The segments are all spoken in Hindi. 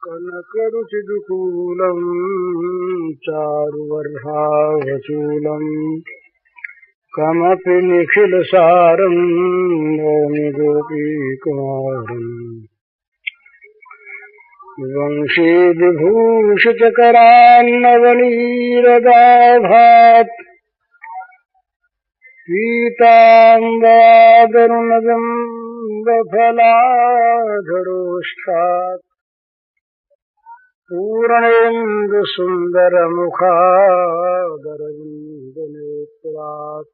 कनकरुचिदुकूलम् चारुवर्हावचूलम् कमपि निखिलसारम् नौमि गोपीकुमारम् वंशीविभूषितकरान्नवनीरदाभात् पीताम्बरागरुणजम्बफलाधरोष्ठात् पूर्णेन्दुसुन्दरमुखादरविन्दनेत्रात्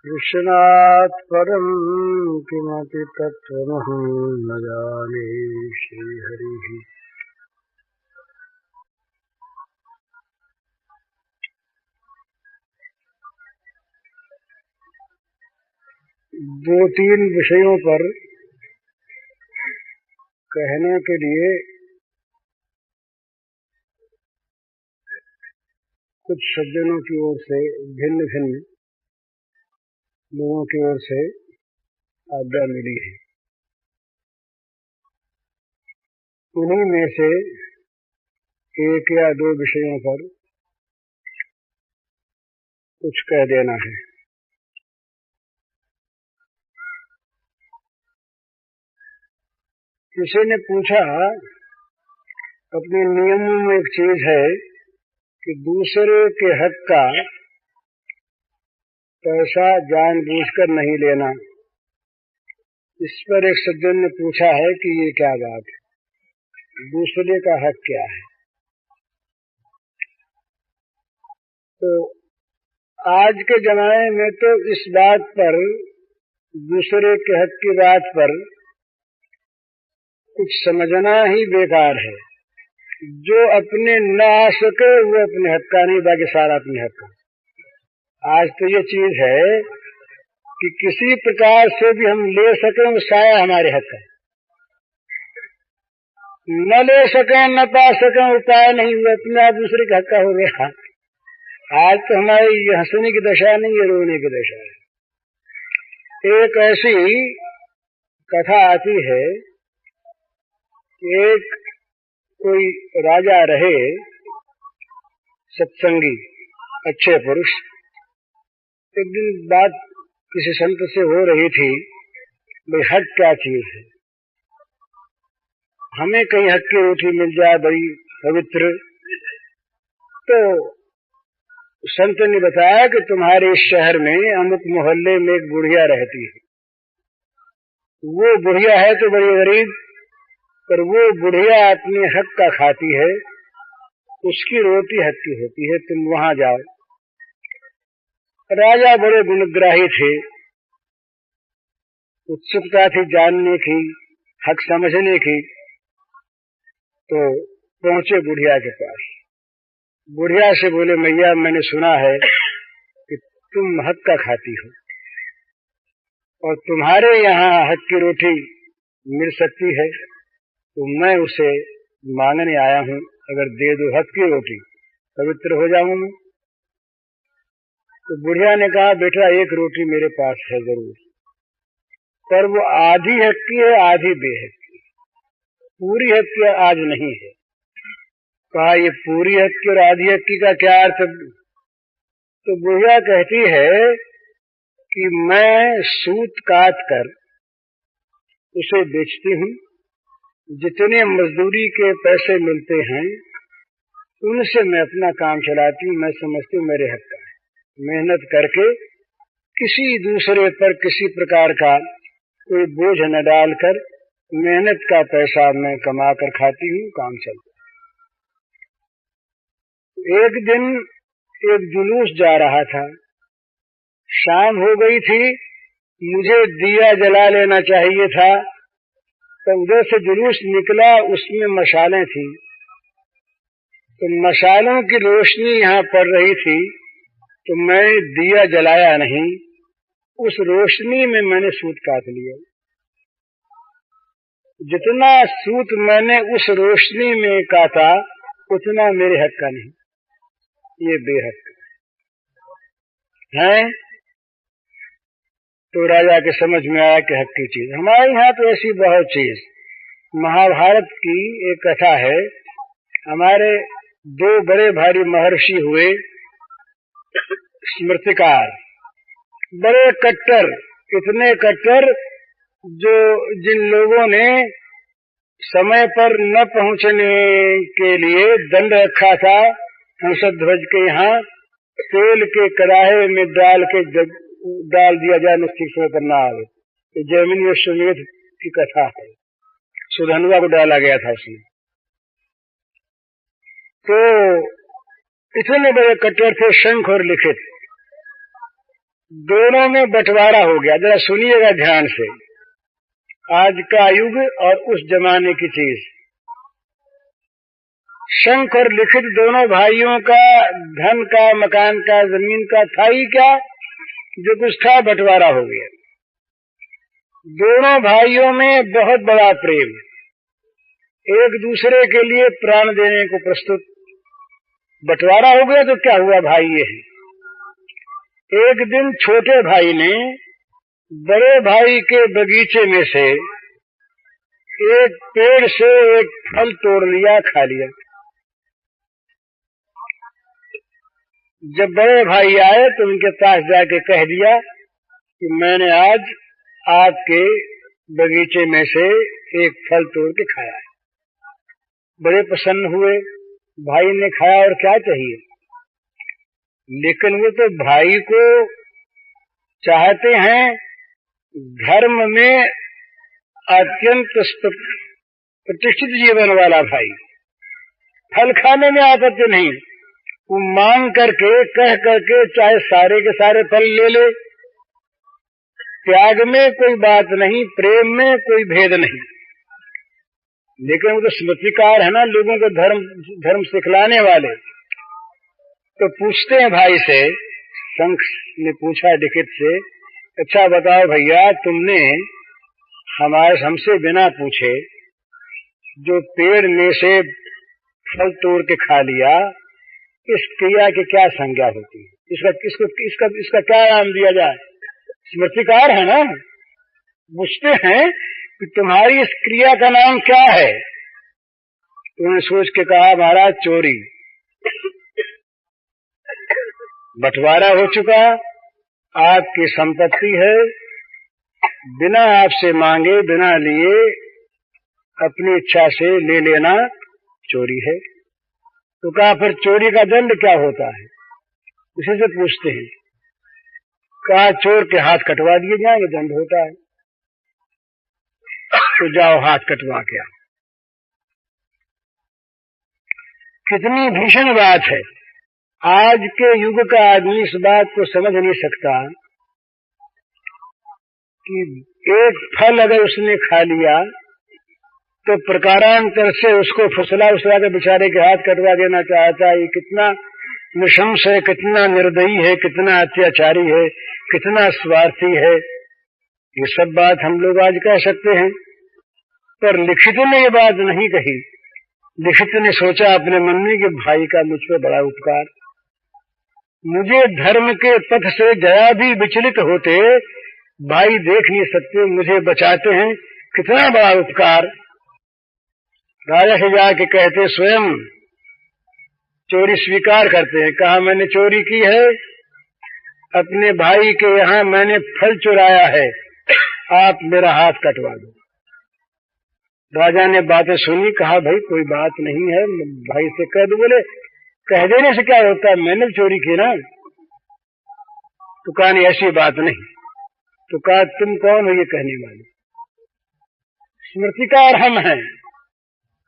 कृष्णात् परम् किमपि तत्त्वमहं न जाने। श्रीहरिः। दो तीन विषयों पर कहने के लिए कुछ सज्जनों की ओर से भिन्न भिन्न लोगों की ओर से आज्ञा मिली है। उन्हीं में से एक या दो विषयों पर कुछ कह देना है। किसी ने पूछा, अपने नियमों में एक चीज है कि दूसरे के हक का पैसा जानबूझकर नहीं लेना। इस पर एक सज्जन ने पूछा है कि ये क्या बात है, दूसरे का हक क्या है। तो आज के जमाने में तो इस बात पर, दूसरे के हक की बात पर कुछ समझना ही बेकार है। जो अपने न आ सके वो अपने हक का नहीं, बाकी सारा अपने हक का। आज तो ये चीज है कि किसी प्रकार से भी हम ले सकें वो साया हमारे हक का, न ले सकें न पा सकें उपाय नहीं, वो अपने आप दूसरे के हक का हो गया। आज तो हमारी हंसने की दशा नहीं है, रोने की दशा है। एक ऐसी कथा आती है कि एक कोई राजा रहे, सत्संगी अच्छे पुरुष। एक दिन बात किसी संत से हो रही थी, भाई हक क्या चीज है, हमें कहीं हक की रोटी मिल जाए बड़ी पवित्र। तो संत ने बताया कि तुम्हारे इस शहर में अमुक मोहल्ले में एक बुढ़िया रहती है। वो बुढ़िया है तो बड़ी गरीब, पर वो बुढ़िया अपने हक का खाती है, उसकी रोटी हक की होती है, तुम वहां जाओ। राजा बड़े गुणग्राही थे, उत्सुकता थी जानने की, हक समझने की। तो पहुंचे बुढ़िया के पास। बुढ़िया से बोले, मैया मैंने सुना है कि तुम हक का खाती हो और तुम्हारे यहाँ हक की रोटी मिल सकती है, तो मैं उसे मांगने आया हूँ। अगर दे दो हक की रोटी, पवित्र हो जाऊंगा। तो बुढ़िया ने कहा, बेटा एक रोटी मेरे पास है जरूर, पर वो आधी हक की है आधी बेहक की, पूरी हक की आज नहीं है। कहा, ये पूरी हक की और आधी हक की का क्या अर्थ? तो बुढ़िया कहती है कि मैं सूत काट कर उसे बेचती हूँ, जितने मजदूरी के पैसे मिलते हैं उनसे मैं अपना काम चलाती हूँ। मैं समझती हूँ मेरे हक का है। मेहनत करके किसी दूसरे पर किसी प्रकार का कोई बोझ न डालकर मेहनत का पैसा मैं कमा कर खाती हूँ, काम चलता। एक दिन एक जुलूस जा रहा था, शाम हो गई थी, मुझे दिया जला लेना चाहिए था। तो उधर से जुलूस निकला, उसमें मशालें थी, तो मशालों की रोशनी यहाँ पड़ रही थी, तो मैं दिया जलाया नहीं, उस रोशनी में मैंने सूत काट लिया। जितना सूत मैंने उस रोशनी में काटा उतना मेरे हक का नहीं, ये बेहक है। तो राजा के समझ में आया कि हक की चीज। हमारे यहाँ तो ऐसी बहुत चीज, महाभारत की एक कथा है। हमारे दो बड़े भारी महर्षि हुए स्मृतिकार, बड़े कट्टर, इतने कट्टर जो जिन लोगों ने समय पर न पहुंचने के लिए दंड रखा था हंसध्वज के यहाँ, तेल के कड़ाहे में डाल दिया जाए, निश्चित समय पर न आवे। ये जैमिनी अश्वमेध की कथा है। सुधन्वा को डाला गया था उसमें। तो इतने बड़े कट्टर थे शंख और लिखित, दोनों में बंटवारा हो गया। जरा सुनिएगा ध्यान से, आज का युग और उस जमाने की चीज। शंख और लिखित दोनों भाइयों का धन का, मकान का, जमीन का था ही क्या, जो कुछ था बंटवारा हो गया। दोनों भाइयों में बहुत बड़ा प्रेम, एक दूसरे के लिए प्राण देने को प्रस्तुत। बंटवारा हो गया तो क्या हुआ, भाई ये है। एक दिन छोटे भाई ने बड़े भाई के बगीचे में से एक पेड़ से एक फल तोड़ लिया, खा लिया। जब बड़े भाई आए तो उनके पास जाके कह दिया कि मैंने आज आपके बगीचे में से एक फल तोड़ के खाया है। बड़े प्रसन्न हुए, भाई ने खाया और क्या चाहिए। लेकिन वो तो भाई को चाहते हैं, धर्म में अत्यंत प्रतिष्ठित जीवन वाला भाई। फल खाने में आपत्ति नहीं, वो मांग करके, कह करके चाहे सारे के सारे फल ले ले। त्याग में कोई बात नहीं, प्रेम में कोई भेद नहीं। लेकिन वो तो स्मृतिकार है ना, लोगों को धर्म सिखलाने वाले। तो पूछते हैं भाई से, शंख ने पूछा लिखित से, अच्छा बताओ भैया, तुमने हमसे बिना पूछे जो पेड़ में से फल तोड़ के खा लिया, इस क्रिया की क्या संज्ञा होती है, इसका क्या नाम दिया जाए। स्मृतिकार है ना, पूछते हैं कि तुम्हारी इस क्रिया का नाम क्या है। उन्होंने सोच के कहा, महाराज चोरी। बंटवारा हो चुका, आपकी संपत्ति है, बिना आपसे मांगे, बिना लिए, अपनी इच्छा से ले लेना चोरी है। तो कहा फिर चोरी का दंड क्या होता है, उसी से पूछते हैं। कहा चोर के हाथ कटवा दिए जाएंगे, दंड होता है। तो जाओ हाथ कटवा के आओ। कितनी भीषण बात है। आज के युग का आदमी इस बात को समझ नहीं सकता कि एक फल अगर उसने खा लिया तो प्रकारांतर से उसको फुसला के बेचारे के हाथ कटवा देना चाहता है। ये कितना निशंस है, कितना निर्दयी है, कितना अत्याचारी है, कितना स्वार्थी है। ये सब बात हम लोग आज कह सकते हैं, पर लिखित ने ये बात नहीं कही। लिखित ने सोचा अपने मन में कि भाई का मुझ पर बड़ा उपकार, मुझे धर्म के पथ से जरा भी विचलित होते भाई देख नहीं सकते, मुझे बचाते हैं, कितना बड़ा उपकार। राजा से जाके कहते, स्वयं चोरी स्वीकार करते हैं। कहा मैंने चोरी की है, अपने भाई के यहाँ मैंने फल चुराया है, आप मेरा हाथ कटवा दो। राजा ने बातें सुनी, कहा भाई कोई बात नहीं है, भाई से कह दो। बोले कह देने से क्या होता है, मैंने चोरी की ना। तो कहा नहीं ऐसी बात नहीं। तो कहा तुम कौन हो ये कहने वाले। स्मृतिकार हम हैं,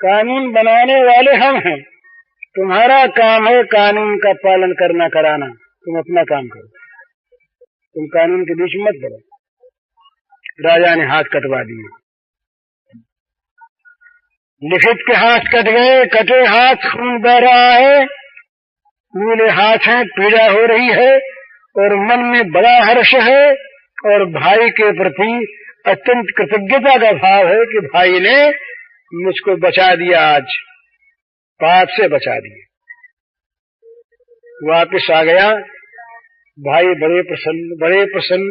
कानून बनाने वाले हम हैं, तुम्हारा काम है कानून का पालन करना कराना, तुम अपना काम करो, तुम कानून के बीच मत पड़ो। राजा ने हाथ कटवा दिए। लिखित के हाथ कट गए, कटे हाथ, खून बह रहा है, नीले हाथ हैं, पीड़ा हो रही है और मन में बड़ा हर्ष है और भाई के प्रति अत्यंत कृतज्ञता का भाव है कि भाई ने मुझको बचा दिया, आज पाप से बचा दिया। वापिस आ गया भाई, बड़े प्रसन्न,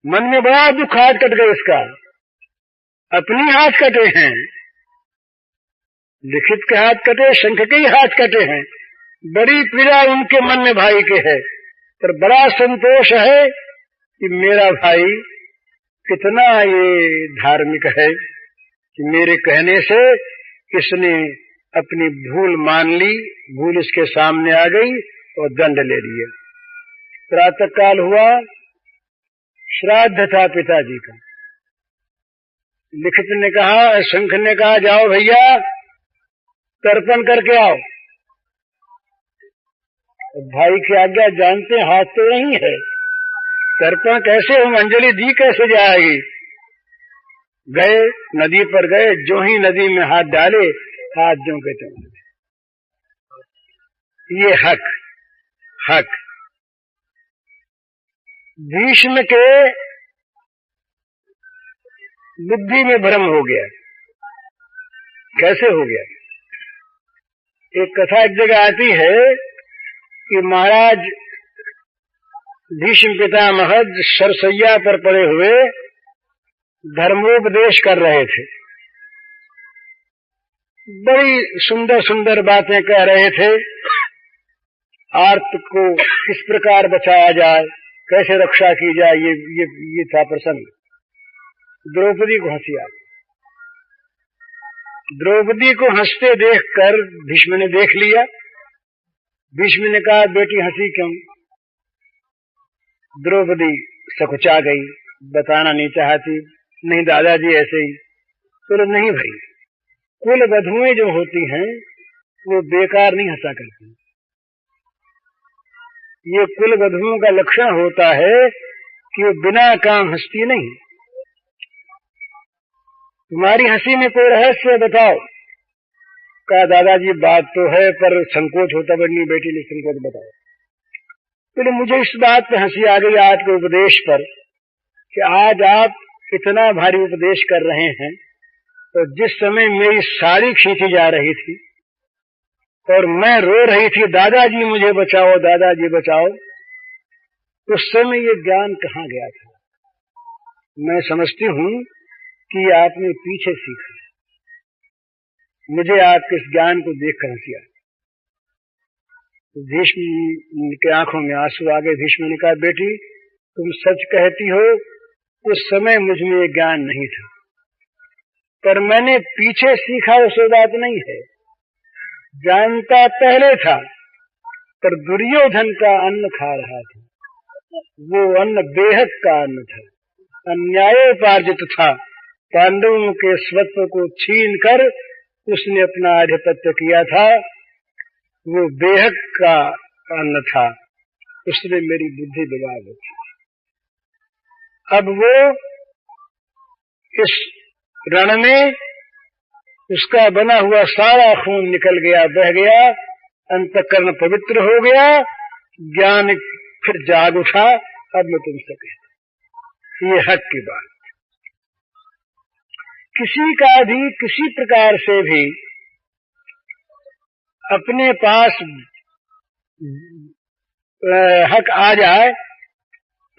मन में बड़ा दुख हाथ कट गया इसका। अपनी हाथ कटे हैं, लिखित के हाथ कटे, शंख के ही हाथ कटे हैं। बड़ी पीड़ा उनके मन में भाई के है, पर बड़ा संतोष है कि मेरा भाई कितना ये धार्मिक है कि मेरे कहने से इसने अपनी भूल मान ली, भूल इसके सामने आ गई और दंड ले लिया। प्रातः काल हुआ, श्राद्ध था पिताजी का। लिखित ने कहा, शंख ने कहा, जाओ भैया तर्पण करके आओ। भाई की आज्ञा जानते हाथ तो नहीं है, तर्पण कैसे हम, अंजलि दी कैसे जाएगी। गए, नदी पर गए, जो ही नदी में हाथ डाले, हाथ जो के त्यों। ये हक भीष्म के बुद्धि में भ्रम हो गया। कैसे हो गया? एक कथा एक जगह आती है कि महाराज भीष्म पितामह सरसैया पर पड़े हुए धर्मोपदेश कर रहे थे। बड़ी सुंदर सुंदर बातें कह रहे थे। आर्त को किस प्रकार बचाया जाए, कैसे रक्षा की जाए, ये था प्रसंग। द्रौपदी को हंसी आ गई। द्रौपदी को हंसते देखकर भीष्म ने देख लिया। भीष्म ने कहा, बेटी हंसी क्यों? द्रौपदी सकुचा गई, बताना नहीं चाहती। नहीं दादाजी ऐसे ही। तो नहीं भाई, कुल वधुएं जो होती हैं वो बेकार नहीं हंसा करती। ये कुल वधुओं का लक्षण होता है कि वो बिना काम हंसती नहीं। तुम्हारी हंसी में कोई रहस्य बताओ। कहा, दादाजी बात तो है पर संकोच होता, बनी बेटी ने संकोच बताओ। तो मुझे इस बात पे हंसी आ गई आपके उपदेश पर कि आज आप इतना भारी उपदेश कर रहे हैं, तो जिस समय मेरी साड़ी खींची जा रही थी और मैं रो रही थी, दादाजी मुझे बचाओ, दादाजी बचाओ, उस समय ये ज्ञान कहाँ गया था? मैं समझती हूँ कि आपने पीछे सीखा। मुझे आपके इस ज्ञान को देखकर हंसी आई। भीष्म के आंखों में आंसू आ गए। भीष्म ने कहा, बेटी तुम सच कहती हो, उस समय मुझ में ये ज्ञान नहीं था, पर मैंने पीछे सीखा, उससे बात नहीं है। जानता पहले था, पर दुर्योधन का अन्न खा रहा था। वो अन्न बेहद का अन्न था, अन्यायोपार्जित था। पांडवों के स्वत्व को छीन कर उसने अपना आधिपत्य किया था। वो बेहद का अन्न था, उसने मेरी बुद्धि दबा दी थी। अब वो इस रण में उसका बना हुआ सारा खून निकल गया, बह गया, अंतःकरण पवित्र हो गया, ज्ञान फिर जाग उठा। अब मैं तुमसे कहता, ये हक की बात। किसी का भी किसी प्रकार से भी अपने पास हक आ जाए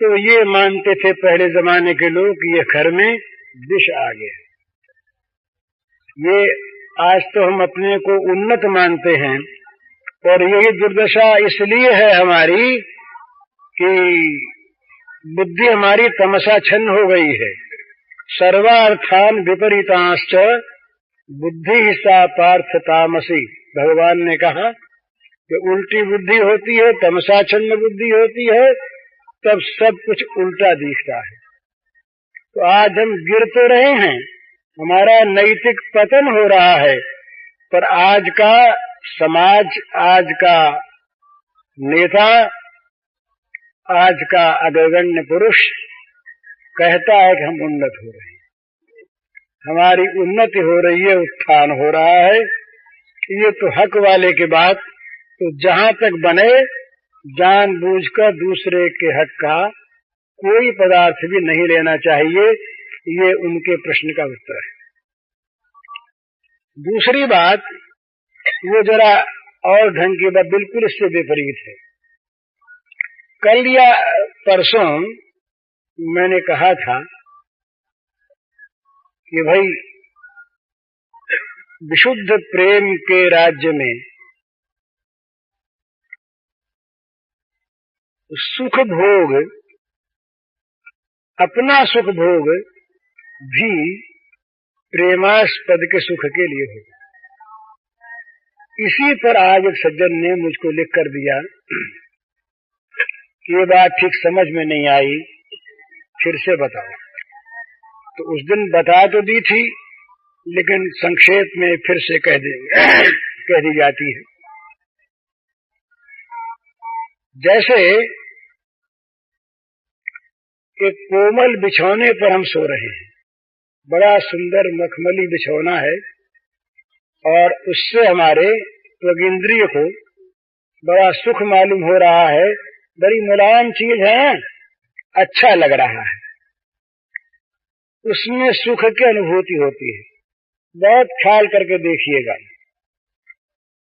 तो ये मानते थे पहले जमाने के लोग कि ये घर में विष आ गया। ये आज तो हम अपने को उन्नत मानते हैं, और यही दुर्दशा इसलिए है हमारी कि बुद्धि हमारी तमसाच्छन्न हो गई है। सर्वार्थान विपरीतांश्च बुद्धि सा पार्थ तामसी। भगवान ने कहा कि उल्टी बुद्धि होती है, तमसाच्छन्न बुद्धि होती है, तब सब कुछ उल्टा दिखता है। तो आज हम गिर तो रहे हैं, हमारा नैतिक पतन हो रहा है, पर आज का समाज, आज का नेता, आज का अग्रगण्य पुरुष कहता है कि हम उन्नत हो रहे हैं, हमारी उन्नति हो रही है, उत्थान हो रहा है। ये तो हक वाले की बात। तो जहां तक बने जानबूझकर दूसरे के हक का कोई पदार्थ भी नहीं लेना चाहिए। ये उनके प्रश्न का उत्तर है। दूसरी बात, वो जरा और ढंग की बात, बिल्कुल इससे विपरीत है। कल या परसों मैंने कहा था कि भाई विशुद्ध प्रेम के राज्य में सुख भोग, अपना सुख भोग भी प्रेमास्पद के सुख के लिए होगा। इसी पर आज एक सज्जन ने मुझको लिख कर दिया कि ये बात ठीक समझ में नहीं आई, फिर से बताओ। तो उस दिन बता तो दी थी, लेकिन संक्षेप में फिर से कह दी जाती है। जैसे एक कोमल बिछौने पर हम सो रहे हैं, बड़ा सुंदर मखमली बिछौना है और उससे हमारे त्वगिंद्रिय को बड़ा सुख मालूम हो रहा है, बड़ी मुलायम चीज है, अच्छा लग रहा है, उसमें सुख की अनुभूति होती है। बहुत ख्याल करके देखिएगा,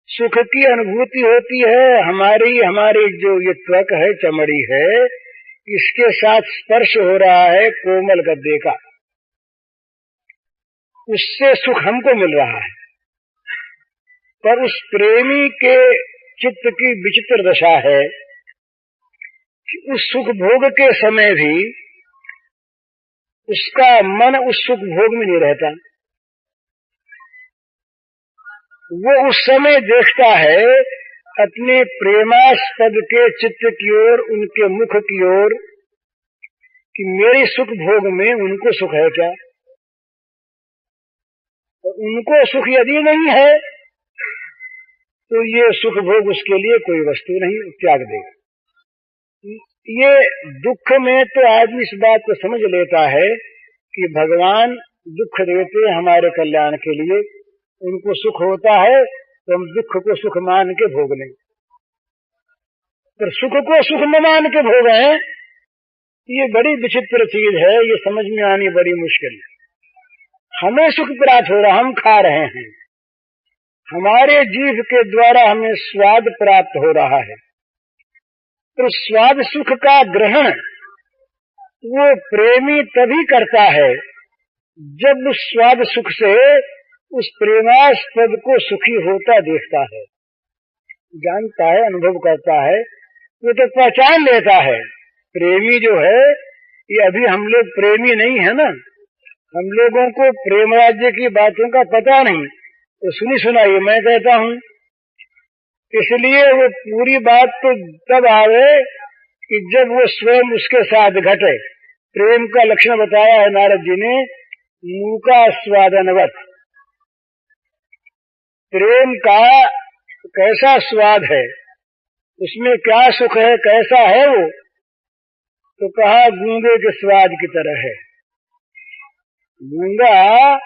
सुख की अनुभूति होती है। हमारी जो ये त्वक है, चमड़ी है, इसके साथ स्पर्श हो रहा है कोमल गद्दे का, उससे सुख हमको मिल रहा है। पर उस प्रेमी के चित्त की विचित्र दशा है कि उस सुख भोग के समय भी उसका मन उस सुख भोग में नहीं रहता। वो उस समय देखता है अपने प्रेमास्पद के चित्त की ओर, उनके मुख की ओर, कि मेरे सुख भोग में उनको सुख है क्या। तो उनको सुख यदि नहीं है तो ये सुख भोग उसके लिए कोई वस्तु नहीं, त्याग देगा। ये दुख में तो आदमी इस बात को समझ लेता है कि भगवान दुख देते हमारे कल्याण के लिए, उनको सुख होता है तो हम दुख को सुख मान के भोग लें। पर सुख को सुख न मान के भोग है, ये बड़ी विचित्र चीज है, ये समझ में आनी बड़ी मुश्किल है। हमें सुख प्राप्त हो रहा, हम खा रहे हैं, हमारे जीभ के द्वारा हमें स्वाद प्राप्त हो रहा है, तो स्वाद सुख का ग्रहण वो प्रेमी तभी करता है जब उस स्वाद सुख से उस प्रेमास्पद को सुखी होता देखता है, जानता है, अनुभव करता है, वो तो पहचान लेता है। प्रेमी जो है, ये अभी हम लोग प्रेमी नहीं है ना, हम लोगों को प्रेम राज्य की बातों का पता नहीं, तो सुनी सुनाई मैं कहता हूँ। इसलिए वो पूरी बात तो तब आवे कि जब वो स्वयं उसके साथ घटे। प्रेम का लक्षण बताया है नारद जी ने, मूका स्वादनवत। प्रेम का कैसा स्वाद है, उसमें क्या सुख है, कैसा है वो, तो कहा गूंगे के स्वाद की तरह है। गूंगा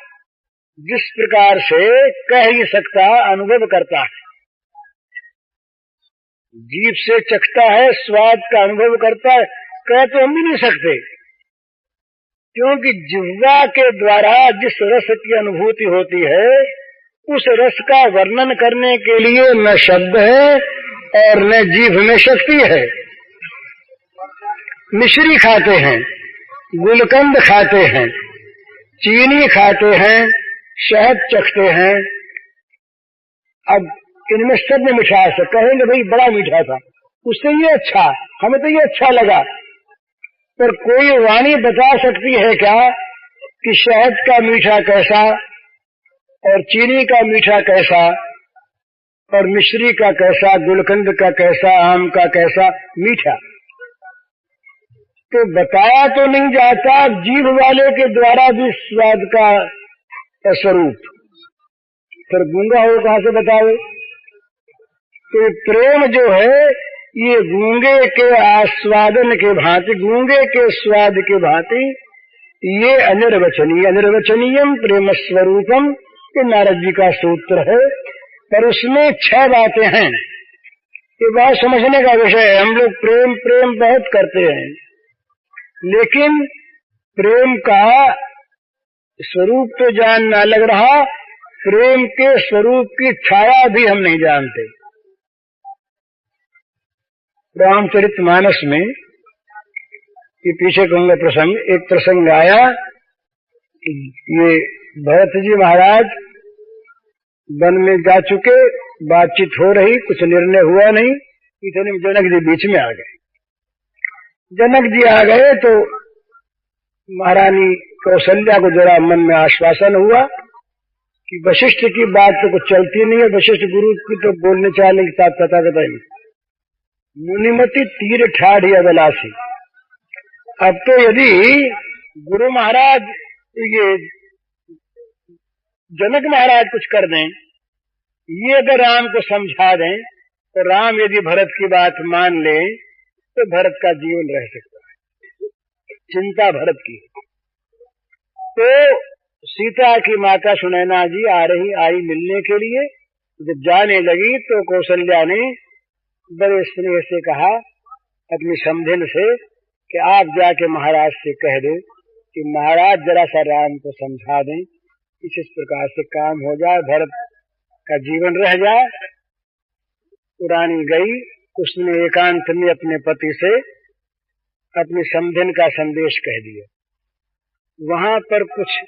जिस प्रकार से कह ही सकता, अनुभव करता है, जीभ से चखता है, स्वाद का अनुभव करता है, कह तो हम भी नहीं सकते, क्योंकि जिह्वा के द्वारा जिस रस की अनुभूति होती है, उस रस का वर्णन करने के लिए न शब्द है और न जीभ में शक्ति है। मिश्री खाते हैं, गुलकंद खाते हैं, चीनी खाते हैं, शहद चखते हैं, अब इनमें सब में मिठास है, कहेंगे भाई बड़ा मीठा था, उससे ये अच्छा, हमें तो ये अच्छा लगा। पर कोई वाणी बता सकती है क्या कि शहद का मीठा कैसा और चीनी का मीठा कैसा और मिश्री का कैसा, गुलकंद का कैसा, आम का कैसा मीठा? तो बताया तो नहीं जाता जीभ वाले के द्वारा भी स्वाद का स्वरूप, फिर गूंगा हो कहां से बतावे? तो प्रेम जो है ये गूंगे के आस्वादन के भांति, गूंगे के स्वाद के भांति, ये अनिर्वचनीयम प्रेम स्वरूपम, ये नारद जी का सूत्र है। पर उसमें 6 बातें हैं, ये बात समझने का विषय है। हम लोग प्रेम प्रेम बहुत करते हैं, लेकिन प्रेम का स्वरूप तो जानना लग रहा, प्रेम के स्वरूप की छाया भी हम नहीं जानते। रामचरितमानस में ये पीछे कहूंगा प्रसंग, एक प्रसंग आया ये भरत जी महाराज वन में जा चुके, बातचीत हो रही, कुछ निर्णय हुआ नहीं, इतने में जनक जी बीच में आ गए। जनक जी आ गए तो महारानी कौशल्या को जरा मन में आश्वासन हुआ कि वशिष्ठ की बात तो कुछ चलती नहीं है, वशिष्ठ गुरु की तो बोलने चालने की साथ पता नहीं। मुनिमति तीर ठाढ़ी अबलासी। अब तो यदि गुरु महाराज ये जनक महाराज कुछ कर दें, ये अगर राम को समझा दें, तो राम यदि भरत की बात मान ले तो भरत का जीवन रह सकता है। चिंता भरत की। तो सीता की माता सुनैना जी आई मिलने के लिए। जब जाने लगी तो कौशल्या ने बड़े स्नेह से कहा अपनी समधिन से कि आप जाके महाराज से कह दो कि महाराज जरा सा राम को समझा दें, इस प्रकार से काम हो जाए, भरत का जीवन रह जाए। रानी गई, उसने एकांत में अपने पति से अपनी समधिन का संदेश कह दिया। वहां पर कुछ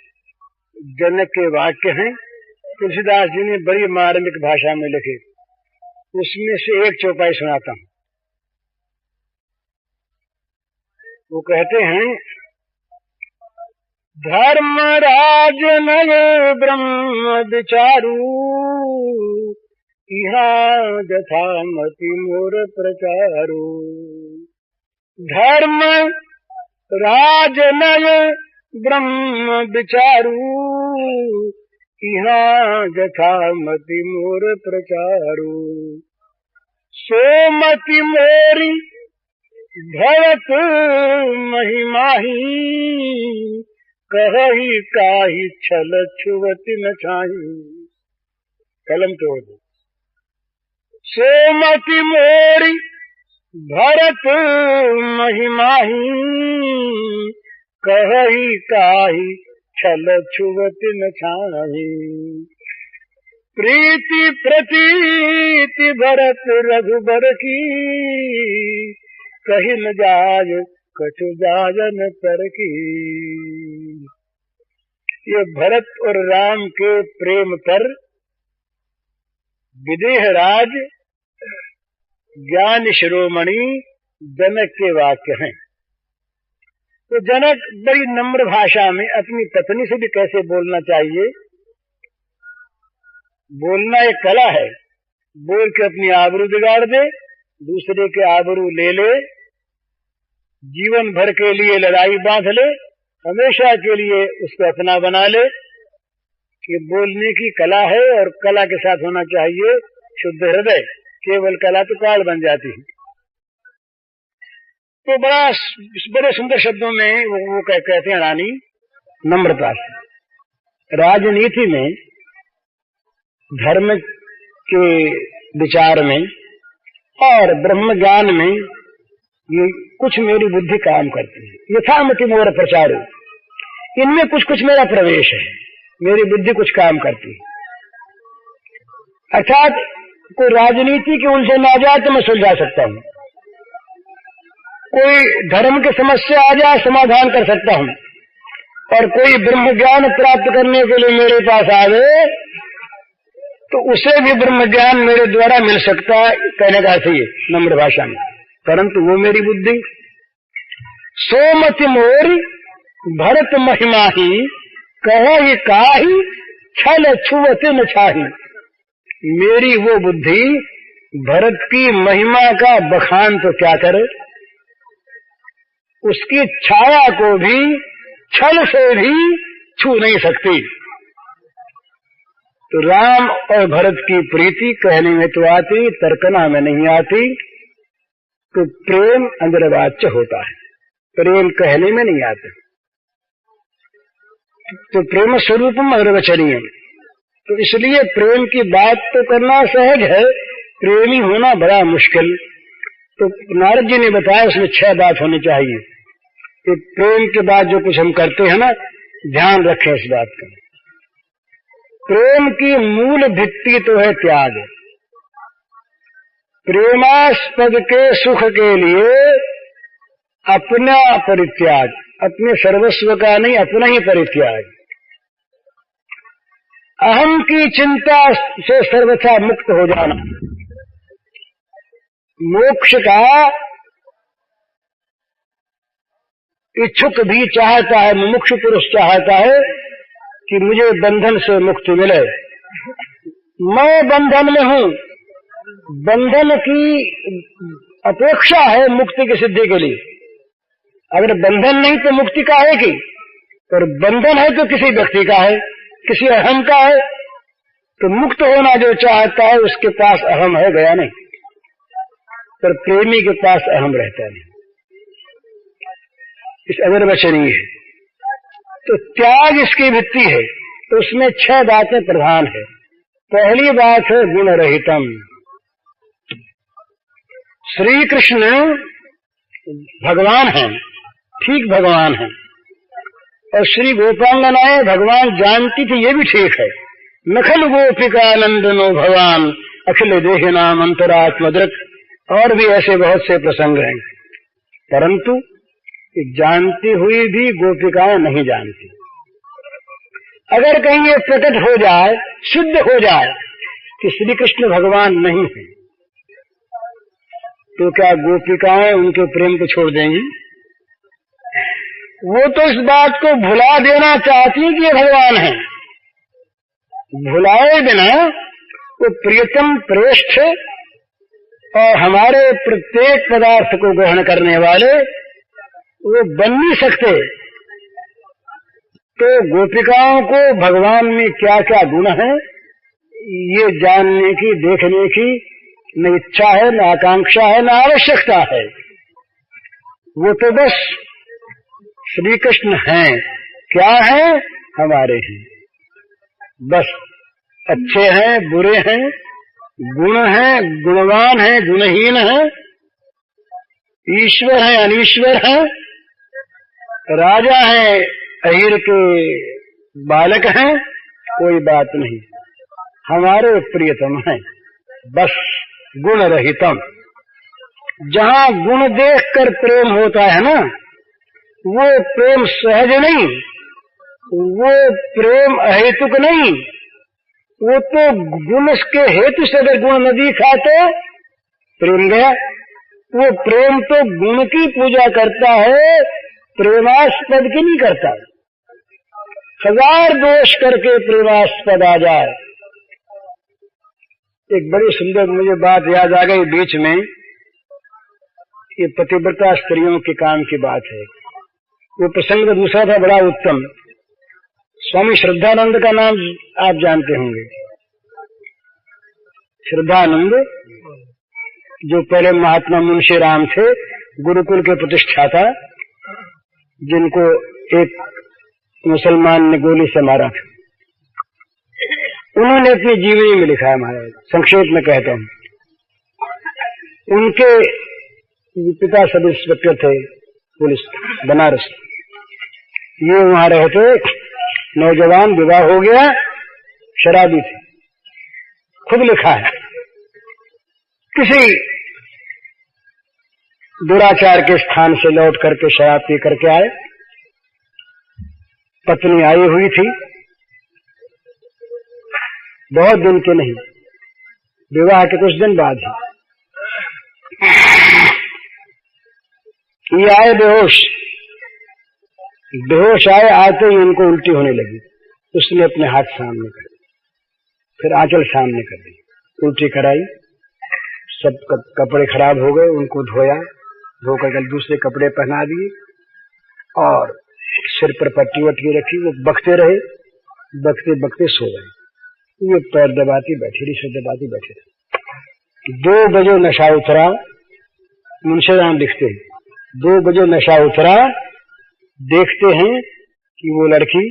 जनक के वाक्य हैं, तुलसीदास जी ने बड़ी मार्मिक भाषा में लिखे, उसमें से एक चौपाई सुनाता हूं। वो कहते हैं, धर्मराज नय ब्रह्म विचारू, यहाँ जथामति मोर प्रचारू। धर्म राज नय ब्रह्म विचारू, यहाँ जथामति मोर प्रचारू। सोमति मोरी भरत महिमाही, कहही काही छल छुवति न छाही। कलम तोड़ दो। सोमति मोरी भरत महिमाही, कहही काही छल छुवति न छाही। प्रीति प्रतीति भरत रघुबर की, कही न जाय कछु जायन पर की। ये भरत और राम के प्रेम पर विदेह राज ज्ञान शिरोमणि जनक के वाक्य हैं। तो जनक बड़ी नम्र भाषा में अपनी पत्नी से भी कैसे बोलना चाहिए, बोलना एक कला है। बोल के अपनी आबरू बिगाड़ दे, दूसरे के आबरू ले ले, जीवन भर के लिए लड़ाई बांध ले, हमेशा के लिए उसको अपना बना ले। ये बोलने की कला है, और कला के साथ होना चाहिए शुद्ध हृदय। केवल कला तो काल बन जाती है। तो बड़े सुंदर शब्दों में वो कहते हैं रानी नम्रता से। राजनीति में, धर्म के विचार में और ब्रह्म ज्ञान में ये कुछ मेरी बुद्धि काम करती है। यथामति मोर प्रचारो, इनमें कुछ कुछ मेरा प्रवेश है, मेरी बुद्धि कुछ काम करती है। अर्थात कोई राजनीति की उलझन आ जाए तो मैं सुलझा सकता हूँ, कोई धर्म की समस्या आ जाए समाधान कर सकता हूँ, और कोई ब्रह्म ज्ञान प्राप्त करने के लिए मेरे पास आवे तो उसे भी ब्रह्म ज्ञान मेरे द्वारा मिल सकता है। कहने का अर्थ ये नम्र भाषा में, परंतु वो मेरी बुद्धि। सोमति मोरी भरत महिमाही, कहो काही छल छुवति न छाही। मेरी वो बुद्धि भरत की महिमा का बखान तो क्या करे, उसकी छाया को भी छल से भी छू नहीं सकती। तो राम और भरत की प्रीति कहने में तो आती, तर्कना में नहीं आती। तो प्रेम अंतर्वाच्य होता है, प्रेम कहने में नहीं आता। तो प्रेम स्वरूपम अग्रवचनीय, तो इसलिए प्रेम की बात तो करना सहज है, प्रेमी होना बड़ा मुश्किल। तो नारद जी ने बताया उसमें 6 बात होनी चाहिए कि प्रेम के बाद जो कुछ हम करते हैं ना, ध्यान रखें इस बात का। प्रेम की मूल भित्ति तो है त्याग। प्रेमास्पद के सुख के लिए अपना परित्याग, अपने सर्वस्व का नहीं, अपना ही परित्याग। अहम की चिंता से सर्वथा मुक्त हो जाना। मोक्ष का इच्छुक भी चाहता है, मुमुक्षु पुरुष चाहता है कि मुझे बंधन से मुक्ति मिले। मैं बंधन में हूं, बंधन की अपेक्षा है मुक्ति की सिद्धि के लिए। अगर बंधन नहीं तो मुक्ति का है कि, पर बंधन है तो किसी व्यक्ति का है, किसी अहम का है। तो मुक्त होना जो चाहता है उसके पास अहम है, गया नहीं। पर प्रेमी के पास अहम रहता नहीं, इस अनिर्वचनीय है। तो त्याग इसकी भित्ति है। तो उसमें 6 बातें प्रधान है। पहली बात है गुण रहितम। श्री कृष्ण भगवान हैं, ठीक भगवान हैं, और श्री गोपांगनाएं भगवान जानती थी, ये भी ठीक है। नखल गोपिका नंदनो भगवान अखिल देह नाम अंतरात्मदृक, और भी ऐसे बहुत से प्रसंग हैं। परंतु जानती हुई भी गोपिकाएं नहीं जानती। अगर कहीं ये प्रकट हो जाए, सिद्ध हो जाए कि श्री कृष्ण भगवान नहीं है, तो क्या गोपिकाएं उनके प्रेम को छोड़ देंगी? वो तो इस बात को भुला देना चाहती कि ये भगवान है। भुलाए बिना वो प्रियतम श्रेष्ठ और हमारे प्रत्येक पदार्थ को ग्रहण करने वाले वो बन नहीं सकते। तो गोपिकाओं को भगवान में क्या क्या गुण है ये जानने की, देखने की न इच्छा है, न आकांक्षा है, न आवश्यकता है। वो तो बस श्री कृष्ण हैं। क्या है? हमारे हैं। बस अच्छे हैं, बुरे हैं, गुण हैं, गुणवान हैं, गुणहीन हैं, ईश्वर हैं, अनीश्वर हैं, राजा हैं, अहीर के बालक हैं, कोई बात नहीं, हमारे प्रियतम हैं। बस गुण रहितम। जहां गुण देखकर प्रेम होता है ना, वो प्रेम सहज नहीं, वो प्रेम अहेतुक नहीं। वो तो गुण के हेतु से अगर गुण न दिखा तो प्रेम गया। वो प्रेम तो गुण की पूजा करता है, प्रेमास्पद की नहीं करता। 1000 दोष करके प्रेमास्पद आ जाए। एक बड़ी सुंदर मुझे बात याद आ गई बीच में, ये पतिव्रता स्त्रियों के काम की बात है। वो प्रसंग दूसरा था बड़ा उत्तम। स्वामी श्रद्धानंद का नाम आप जानते होंगे। श्रद्धानंद जो पहले महात्मा मुंशी राम थे, गुरुकुल के प्रतिष्ठाता, जिनको एक मुसलमान ने गोली से मारा था। उन्होंने अपनी जीवनी में लिखा है महाराज, संक्षेप में कहता हूँ। उनके पिता सब इंस्पेक्टर थे पुलिस बनारस। ये वहां रहते, नौजवान, विवाह हो गया, शराबी थे। खुद लिखा है। किसी दुराचार के स्थान से लौट करके शराब पी करके आए। पत्नी आई हुई थी, बहुत दिन के नहीं, विवाह के कुछ दिन बाद ही। ये आए बेहोश। बेहोश आते ही उनको उल्टी होने लगी। उसने अपने हाथ सामने कर दिए, फिर आंचल सामने कर दी, उल्टी कराई। सब कपड़े खराब हो गए, उनको धोया, धोकर दूसरे कपड़े पहना दिए और सिर पर पट्टी वट्टी रखी। वो बकते रहे, बकते बकते सो गए। ये पैर दबाती बैठी, सिर दबाती बैठे थे। 2 बजे नशा उतरा। मुंशीराम लिखते हैं, 2 बजे नशा उतरा। देखते हैं कि वो लड़की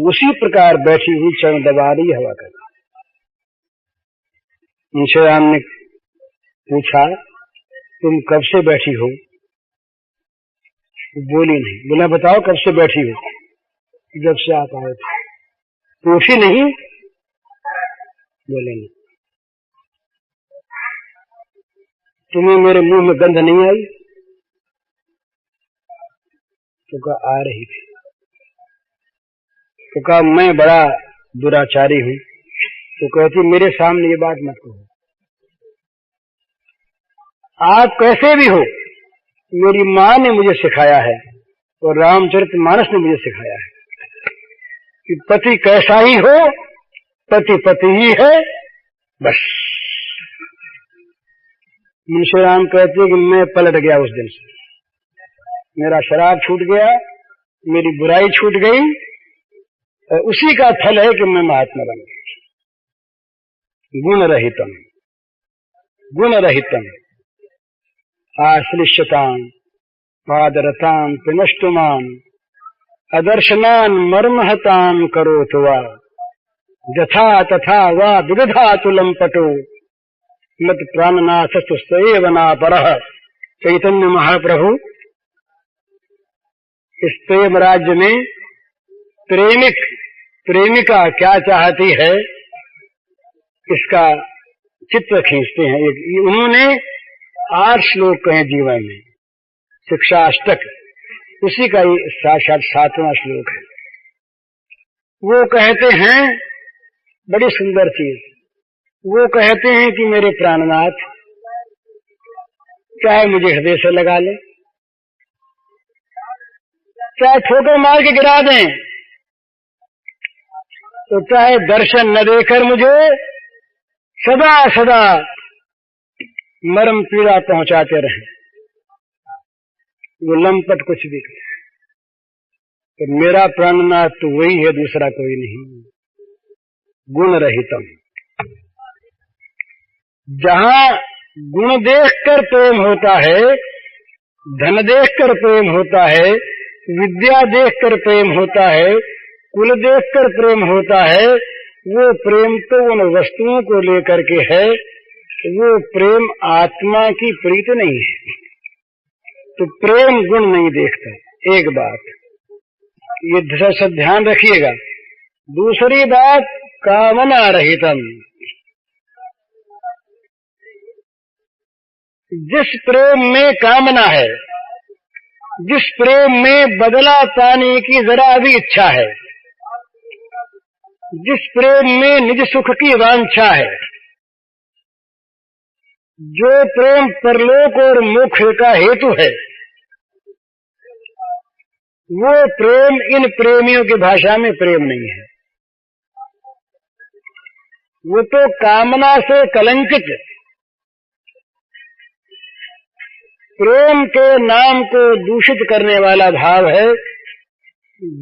उसी प्रकार बैठी हुई चरण दबा रही, हवा कर। मुंशीराम ने पूछा, तुम कब से बैठी हो? बोली नहीं। बोला, बताओ कब से बैठी हो? जब से आप आए थे। पूछी नहीं? बोले नहीं। तुम्हें मेरे मुंह में गंध नहीं आई? तो कहा आ रही थी। तो कहा मैं बड़ा दुराचारी हूं, तो कहती मेरे सामने ये बात मत कहो, आप कैसे भी हो, मेरी माँ ने मुझे सिखाया है और रामचरितमानस ने मुझे सिखाया है कि पति कैसा ही हो, पति पति ही है बस। मुंशी राम कहते कि मैं पलट गया उस दिन से, मेरा शराब छूट गया, मेरी बुराई छूट गई, और उसी का फल है कि मैं महात्मा बन गया। गुण रहितम, गुण रहितम आश्लिष्यताम पादरताम पिनष्टुमान अदर्शनान मर्महताम करोतु वा यथा तथा वा विदधातुलम पटो मत प्राणनाथस्तु सएव नापरः। चैतन्य महाप्रभु इस प्रेम राज्य में प्रेमिक प्रेमिका क्या चाहती है इसका चित्र खींचते हैं। उन्होंने 8 श्लोक कहे जीवन में, शिक्षा अष्टक, उसी का ही साक्षात 7वां श्लोक है। वो कहते हैं बड़ी सुंदर चीज, वो कहते हैं कि मेरे प्राणनाथ चाहे मुझे हृदय से लगा ले, चाहे ठोकर मार के गिरा दें, तो चाहे दर्शन न देकर मुझे सदा सदा मरम पीड़ा पहुंचाते रहे, वो लंपट कुछ भी करे, तो मेरा प्राणनाथ तो वही है, दूसरा कोई नहीं। गुण रहितम, जहां गुण देखकर प्रेम होता है, धन देखकर प्रेम होता है, विद्या देखकर प्रेम होता है, कुल देखकर प्रेम होता है, वो प्रेम तो उन वस्तुओं को लेकर के है, वो प्रेम आत्मा की प्रीति नहीं है। तो प्रेम गुण नहीं देखता, एक बात ये सब ध्यान रखिएगा। दूसरी बात कामना रहितम, जिस प्रेम में कामना है, जिस प्रेम में बदला पाने की जरा भी इच्छा है, जिस प्रेम में निज सुख की वांछा है, जो प्रेम परलोक और मोक्ष का हेतु है, वो प्रेम इन प्रेमियों की भाषा में प्रेम नहीं है। वो तो कामना से कलंकित प्रेम के नाम को दूषित करने वाला भाव है,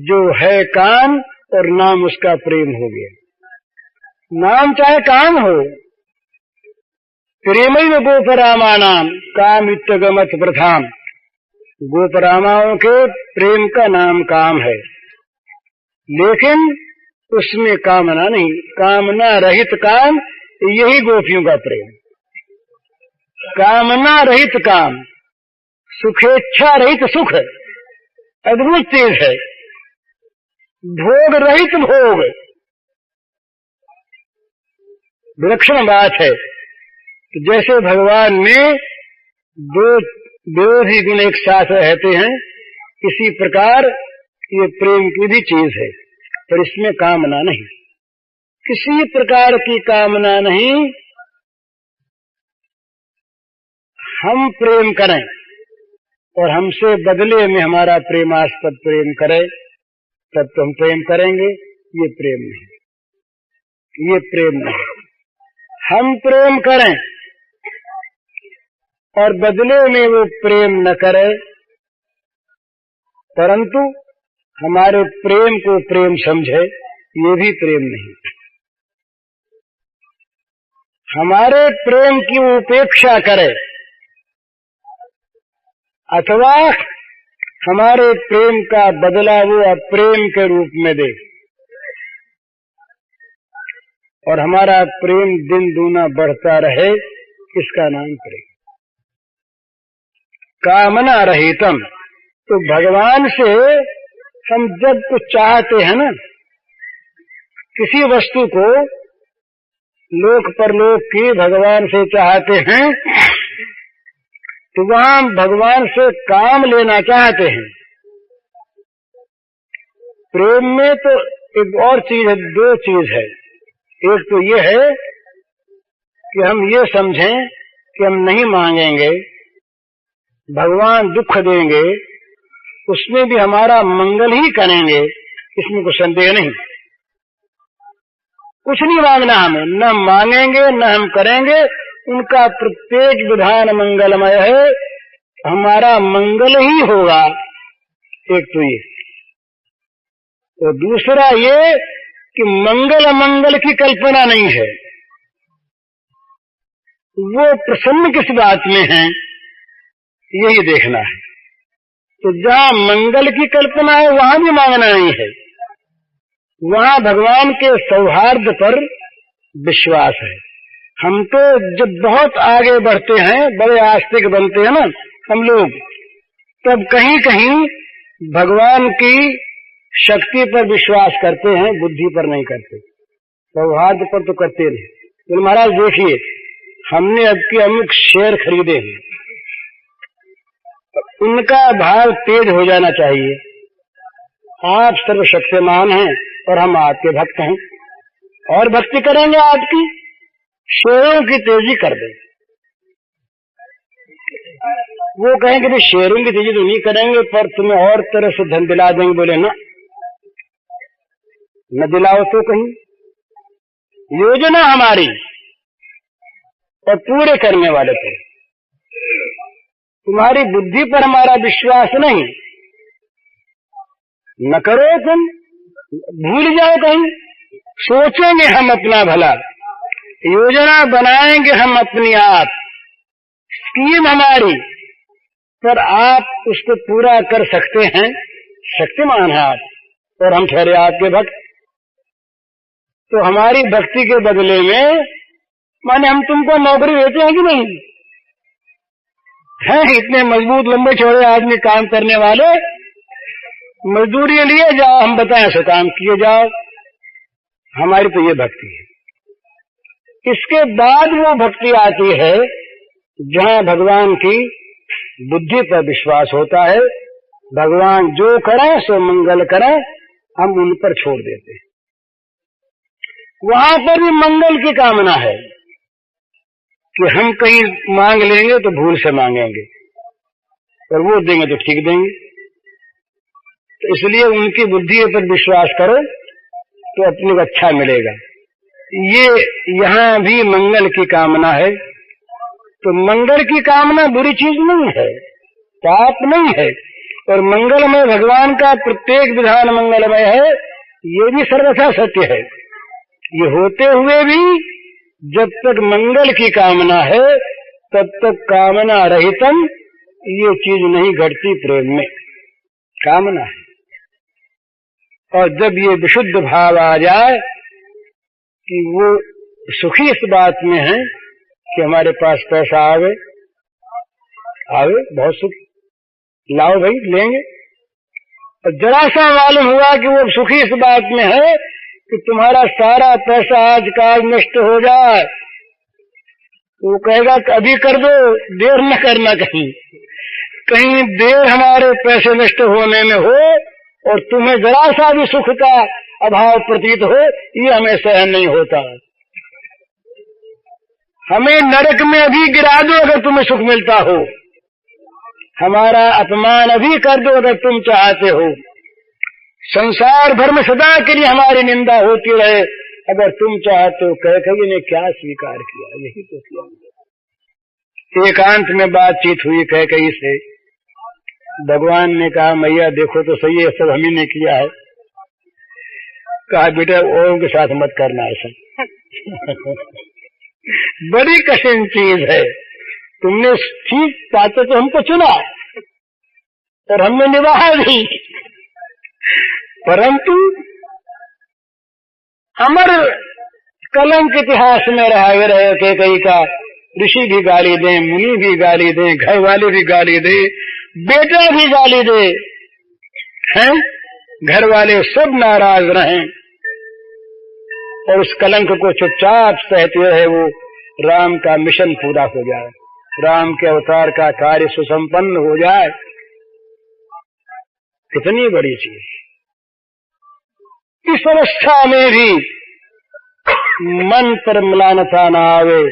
जो है काम और नाम उसका प्रेम हो गया। नाम चाहे काम हो, प्रेमैव गोपरामानाम कामित्यगमत प्रथाम, गोपरामाओं के प्रेम का नाम काम है, लेकिन उसमें कामना नहीं, कामना रहित काम, यही गोपियों का प्रेम। कामना रहित काम, सुखेच्छा रहित सुख, अद्भुत चीज है। भोग रहित भोग, विलक्षण बात है। जैसे भगवान में दो विरोधी गुण एक साथ रहते हैं, इसी प्रकार ये प्रेम की भी चीज है, पर इसमें कामना नहीं, किसी प्रकार की कामना नहीं। हम प्रेम करें और हमसे बदले में हमारा प्रेमास्पद प्रेम करे, तब तो हम प्रेम करेंगे। ये प्रेम नहीं, ये प्रेम नहीं। हम प्रेम करें और बदले में वो प्रेम न करे, परंतु हमारे प्रेम को प्रेम समझे, ये भी प्रेम नहीं। हमारे प्रेम की उपेक्षा करे अथवा हमारे प्रेम का बदला वो अप्रेम के रूप में दे, और हमारा प्रेम दिन दूना बढ़ता रहे, इसका नाम प्रेम। कामना रहितम, तो भगवान से हम जब कुछ चाहते हैं ना, किसी वस्तु को लोक परलोक की भगवान से चाहते हैं, तो वहां भगवान से काम लेना चाहते हैं। प्रेम में तो एक और चीज है, दो चीज है। एक तो ये है कि हम ये समझें कि हम नहीं मांगेंगे, भगवान दुख देंगे, उसमें भी हमारा मंगल ही करेंगे, इसमें कोई संदेह नहीं। कुछ नहीं मांगना हमें, न मांगेंगे न हम करेंगे, उनका प्रत्येक विधान मंगलमय है, हमारा मंगल ही होगा। एक तो ये, तो दूसरा ये कि मंगल अमंगल की कल्पना नहीं है। वो प्रसन्न किस बात में है, यही देखना है। तो जहाँ मंगल की कल्पना है वहां भी मांगना नहीं है, वहां भगवान के सौहार्द पर विश्वास है। हम तो जब बहुत आगे बढ़ते हैं, बड़े आस्तिक बनते हैं ना हम लोग, तब कहीं कहीं भगवान की शक्ति पर विश्वास करते हैं, बुद्धि पर नहीं करते, सौहार्द पर तो करते नहीं। तो महाराज देखिए, हमने अब के अमुक शेयर खरीदे हैं, उनका भाव तेज हो जाना चाहिए। आप सर्वशक्तिमान हैं और हम आपके भक्त हैं, और भक्ति करेंगे आपकी, शेयरों की तेजी कर दें। वो कहेंगे कि शेयरों की तेजी तो नहीं करेंगे, पर तुम्हें और तरह से धन दिला देंगे। बोले ना, न दिलाओ तो कहीं, योजना हमारी और पूरे करने वाले थे। तुम्हारी बुद्धि पर हमारा विश्वास नहीं, न करो तुम, भूल जाओ कहीं। सोचेंगे हम अपना भला, योजना बनाएंगे हम अपनी आप, स्कीम हमारी, पर आप उसको पूरा कर सकते हैं, शक्तिमान है आप, और हम ठहरे आपके भक्त। तो हमारी भक्ति के बदले में माने हम तुमको नौकरी देते हैं कि नहीं? हैं इतने मजबूत लंबे चौड़े आदमी काम करने वाले, मजदूरी लिए जाओ, हम बताएं सो काम किए जाओ। हमारी तो ये भक्ति है। इसके बाद वो भक्ति आती है जहाँ भगवान की बुद्धि पर विश्वास होता है, भगवान जो करें सो मंगल करें, हम उन पर छोड़ देते हैं। वहां पर भी मंगल की कामना है कि हम कहीं मांग लेंगे तो भूल से मांगेंगे, और वो देंगे तो ठीक देंगे। तो इसलिए उनकी बुद्धि पर विश्वास करो तो अपने को अच्छा मिलेगा। ये यहाँ भी मंगल की कामना है। तो मंगल की कामना बुरी चीज नहीं है, पाप नहीं है, और मंगलमय भगवान का प्रत्येक विधान मंगलमय है, ये भी सर्वथा सत्य है। ये होते हुए भी जब तक मंगल की कामना है तब तक कामना रहितम ये चीज नहीं घटती प्रेम में, कामना है। और जब ये विशुद्ध भाव आ जाए कि वो सुखी इस बात में है कि हमारे पास पैसा आवे आवे, बहुत सुख, लाओ भाई लेंगे, और जरा सा मालूम हुआ कि वो सुखी इस बात में है कि तुम्हारा सारा पैसा आज का आज नष्ट हो जाए, तो वो कहेगा कि अभी कर दो, देर न करना, कहीं देर हमारे पैसे नष्ट होने में हो और तुम्हें जरा सा भी सुख का अभाव प्रतीत हो, ये हमें सहन नहीं होता। हमें नरक में अभी गिरा दो अगर तुम्हें सुख मिलता हो, हमारा अपमान अभी कर दो अगर तुम चाहते हो, संसार भर में सदा के लिए हमारी निंदा होती रहे अगर तुम चाहते हो। कैकेयी ने क्या स्वीकार किया, यही तो किया। एकांत में बातचीत हुई कैकेयी से, भगवान ने कहा मैया देखो तो सही है, सब हम ही ने किया है। कहा बेटा औरों के साथ मत करना ऐसा बड़ी कठिन चीज है। तुमने ठीक पाते तो हमको चुना और हमने निभाया भी, परंतु अमर कलंक इतिहास में रह रहे कैकेयी का, ऋषि भी गाली दें, मुनि भी गाली दें, घर वाले भी गाली दे, बेटा भी गाली दे, हैं घर वाले सब नाराज रहें, और उस कलंक को चुपचाप सहते रहे, वो राम का मिशन पूरा हो जाए, राम के अवतार का कार्य सुसंपन्न हो जाए। कितनी बड़ी चीज। इस अवस्था में भी मन पर म्लानता न आवे,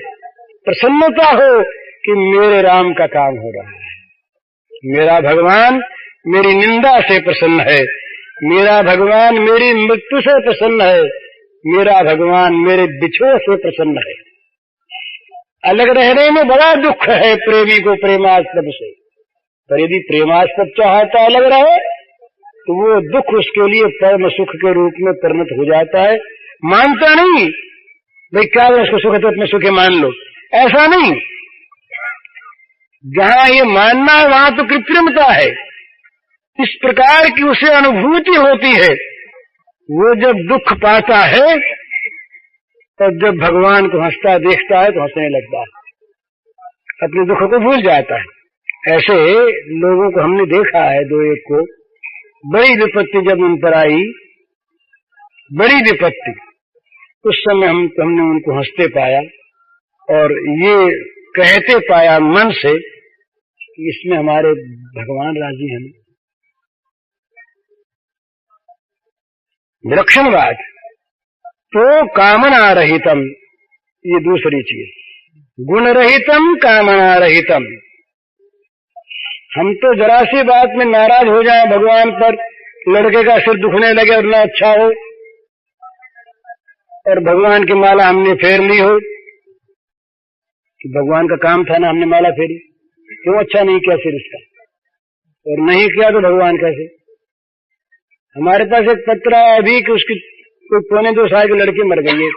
प्रसन्नता हो कि मेरे राम का काम हो रहा है, मेरा भगवान मेरी निंदा से प्रसन्न है, मेरा भगवान मेरी मृत्यु से प्रसन्न है, मेरा भगवान मेरे बिछोह से प्रसन्न है। अलग रहने में बड़ा दुख है प्रेमी को प्रेमास्पद से, पर यदि प्रेमास्पद चाहता अलग रहे तो वो दुख उसके लिए परम सुख के रूप में परिणत हो जाता है। मानता नहीं भाई क्या उसको सुख है तो अपने सुखे मान लो, ऐसा नहीं। जहां ये मानना है वहां तो कृत्रिमता है। इस प्रकार की उसे अनुभूति होती है, वो जब दुख पाता है तब जब भगवान को हंसता देखता है तो हंसने लगता है, अपने दुख को भूल जाता है। ऐसे लोगों को हमने देखा है, दो एक को बड़ी विपत्ति जब उन पर आई, बड़ी विपत्ति, उस समय हमने उनको हंसते पाया और ये कहते पाया मन से कि इसमें हमारे भगवान राजी हैं। विलक्षणवाद तो कामना रहितम, ये दूसरी चीज, गुण रहितम कामना रहितम। हम तो जरा सी बात में नाराज हो जाए भगवान पर, लड़के का सिर दुखने लगे और ना अच्छा हो और भगवान की माला हमने फेर ली हो, कि भगवान का काम था ना, हमने माला फेरी, क्यों अच्छा नहीं किया सिर इसका, और नहीं किया तो भगवान कैसे। हमारे पास एक पत्र आया अभी कि उसकी कोई 1.25 साल की लड़की मर गई है।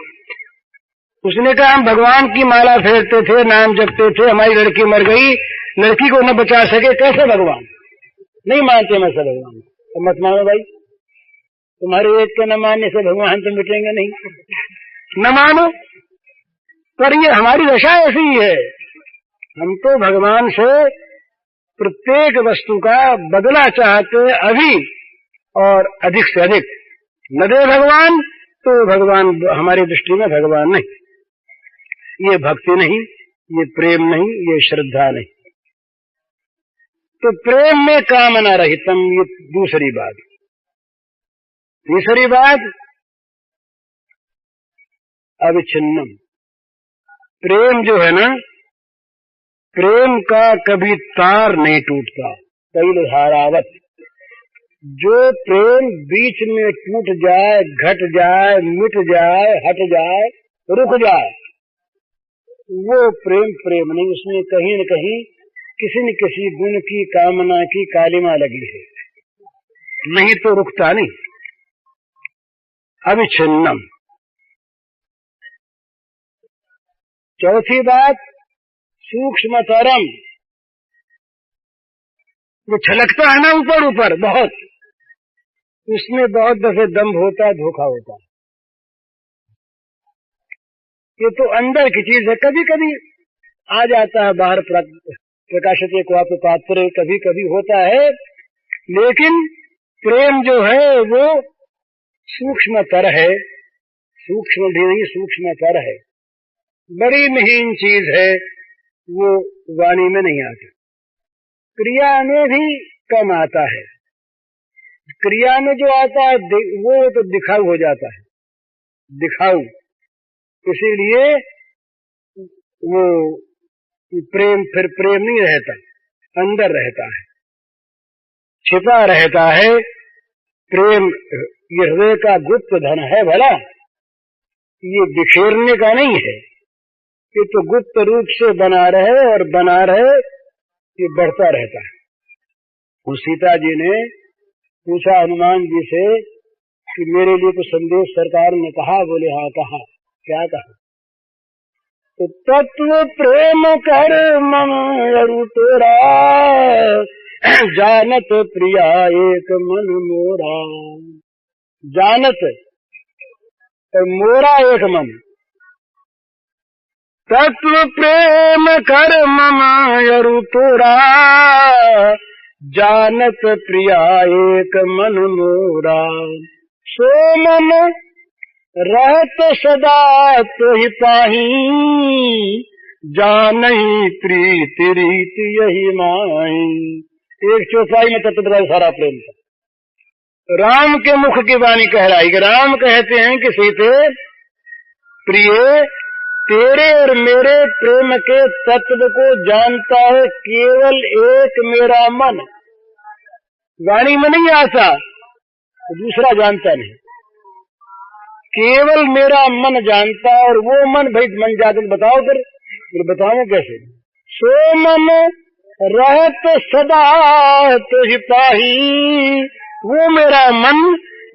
उसने कहा हम भगवान की माला फेरते थे, नाम जपते थे, हमारी लड़की मर गई, लड़की को न बचा सके, कैसे भगवान। नहीं मानते मैं सब भगवान, तो मत मानो भाई, तुम्हारे एक के न मानने से भगवान तो मिटेंगे नहीं, न मानो। पर ये हमारी दशा ऐसी ही है, हम तो भगवान से प्रत्येक वस्तु का बदला चाहते अभी और अधिक से अधिक। न दे भगवान तो भगवान हमारी दृष्टि में भगवान नहीं, ये भक्ति नहीं, ये प्रेम नहीं, ये श्रद्धा नहीं। तो प्रेम में कामना रहितम, ये दूसरी बात। तीसरी बात अविच्छिन्नम। प्रेम जो है ना, प्रेम का कभी तार नहीं टूटता, तैल धारावत। जो प्रेम बीच में टूट जाए, घट जाए, मिट जाए, हट जाए, रुक जाए, वो प्रेम प्रेम नहीं, उसमें कहीं न कहीं किसी न किसी गुण की कामना की कालिमा लगी है, नहीं तो रुकता नहीं। अविच्छिन्नम। चौथी बात सूक्ष्मतरम। वो छलकता है ना ऊपर ऊपर बहुत, उसमें बहुत दफे दम्भ होता है, धोखा होता है। ये तो अंदर की चीज है, कभी कभी आ जाता है बाहर प्रकाशते को आप पात्र, कभी कभी होता है, लेकिन प्रेम जो है वो सूक्ष्मतर है, सूक्ष्म भी नहीं सूक्ष्मतर है, बड़ी महीन चीज है, वो वाणी में नहीं आता, क्रिया में भी कम आता है। क्रिया में जो आता है वो तो दिखाऊ हो जाता है, दिखाऊ, इसीलिए वो प्रेम फिर प्रेम नहीं रहता, अंदर रहता है, छिपा रहता है। प्रेम ये हृदय का गुप्त धन है, भला ये बिखेरने का नहीं है, ये तो गुप्त रूप से बना रहे और बना रहे, ये बढ़ता रहता है। वो सीता जी ने पूछा हनुमान जी से कि मेरे लिए कुछ संदेश सरकार ने कहा, बोले हाँ कहा। क्या कहा? तो तत्व प्रेम कर मम अरु तोरा, जानत प्रिया एक मन मोरा। जानत मोरा एक मन, तत्व प्रेम कर मम अरु तोरा, जानत प्रिया एक मन मोरा। सो मन रहत सदा तोहि पाही, जानहि प्रीति रीति यही माही। एक चौपाई में तत्व सारा प्रेम था। राम के मुख की वाणी कहलाई कि राम कहते हैं कि सीते प्रिय, तेरे और मेरे प्रेम के तत्व को जानता है केवल एक मेरा मन। वाणी में नहीं आता, दूसरा जानता नहीं, केवल मेरा मन जानता। और वो मन, भाई मन जाते तो बताओ, फिर बताओ कैसे। सो मन रहत सदा तुझ पाही, वो मेरा मन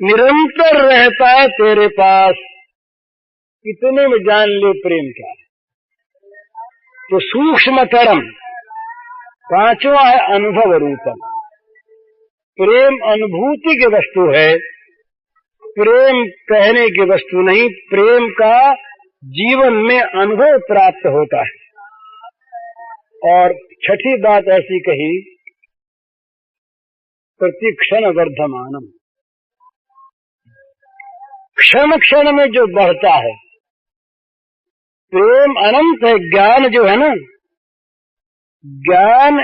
निरंतर रहता है तेरे पास। इतने में जान ले प्रेम क्या है। तो सूक्ष्मतरम पांचवा है अनुभव रूपम। प्रेम अनुभूति की वस्तु है, प्रेम कहने की वस्तु नहीं। प्रेम का जीवन में अनुभव प्राप्त होता है। और छठी बात ऐसी कही, प्रतिक्षण वर्धमानम, क्षण क्षण में जो बढ़ता है। प्रेम अनंत है। ज्ञान जो है ना, ज्ञान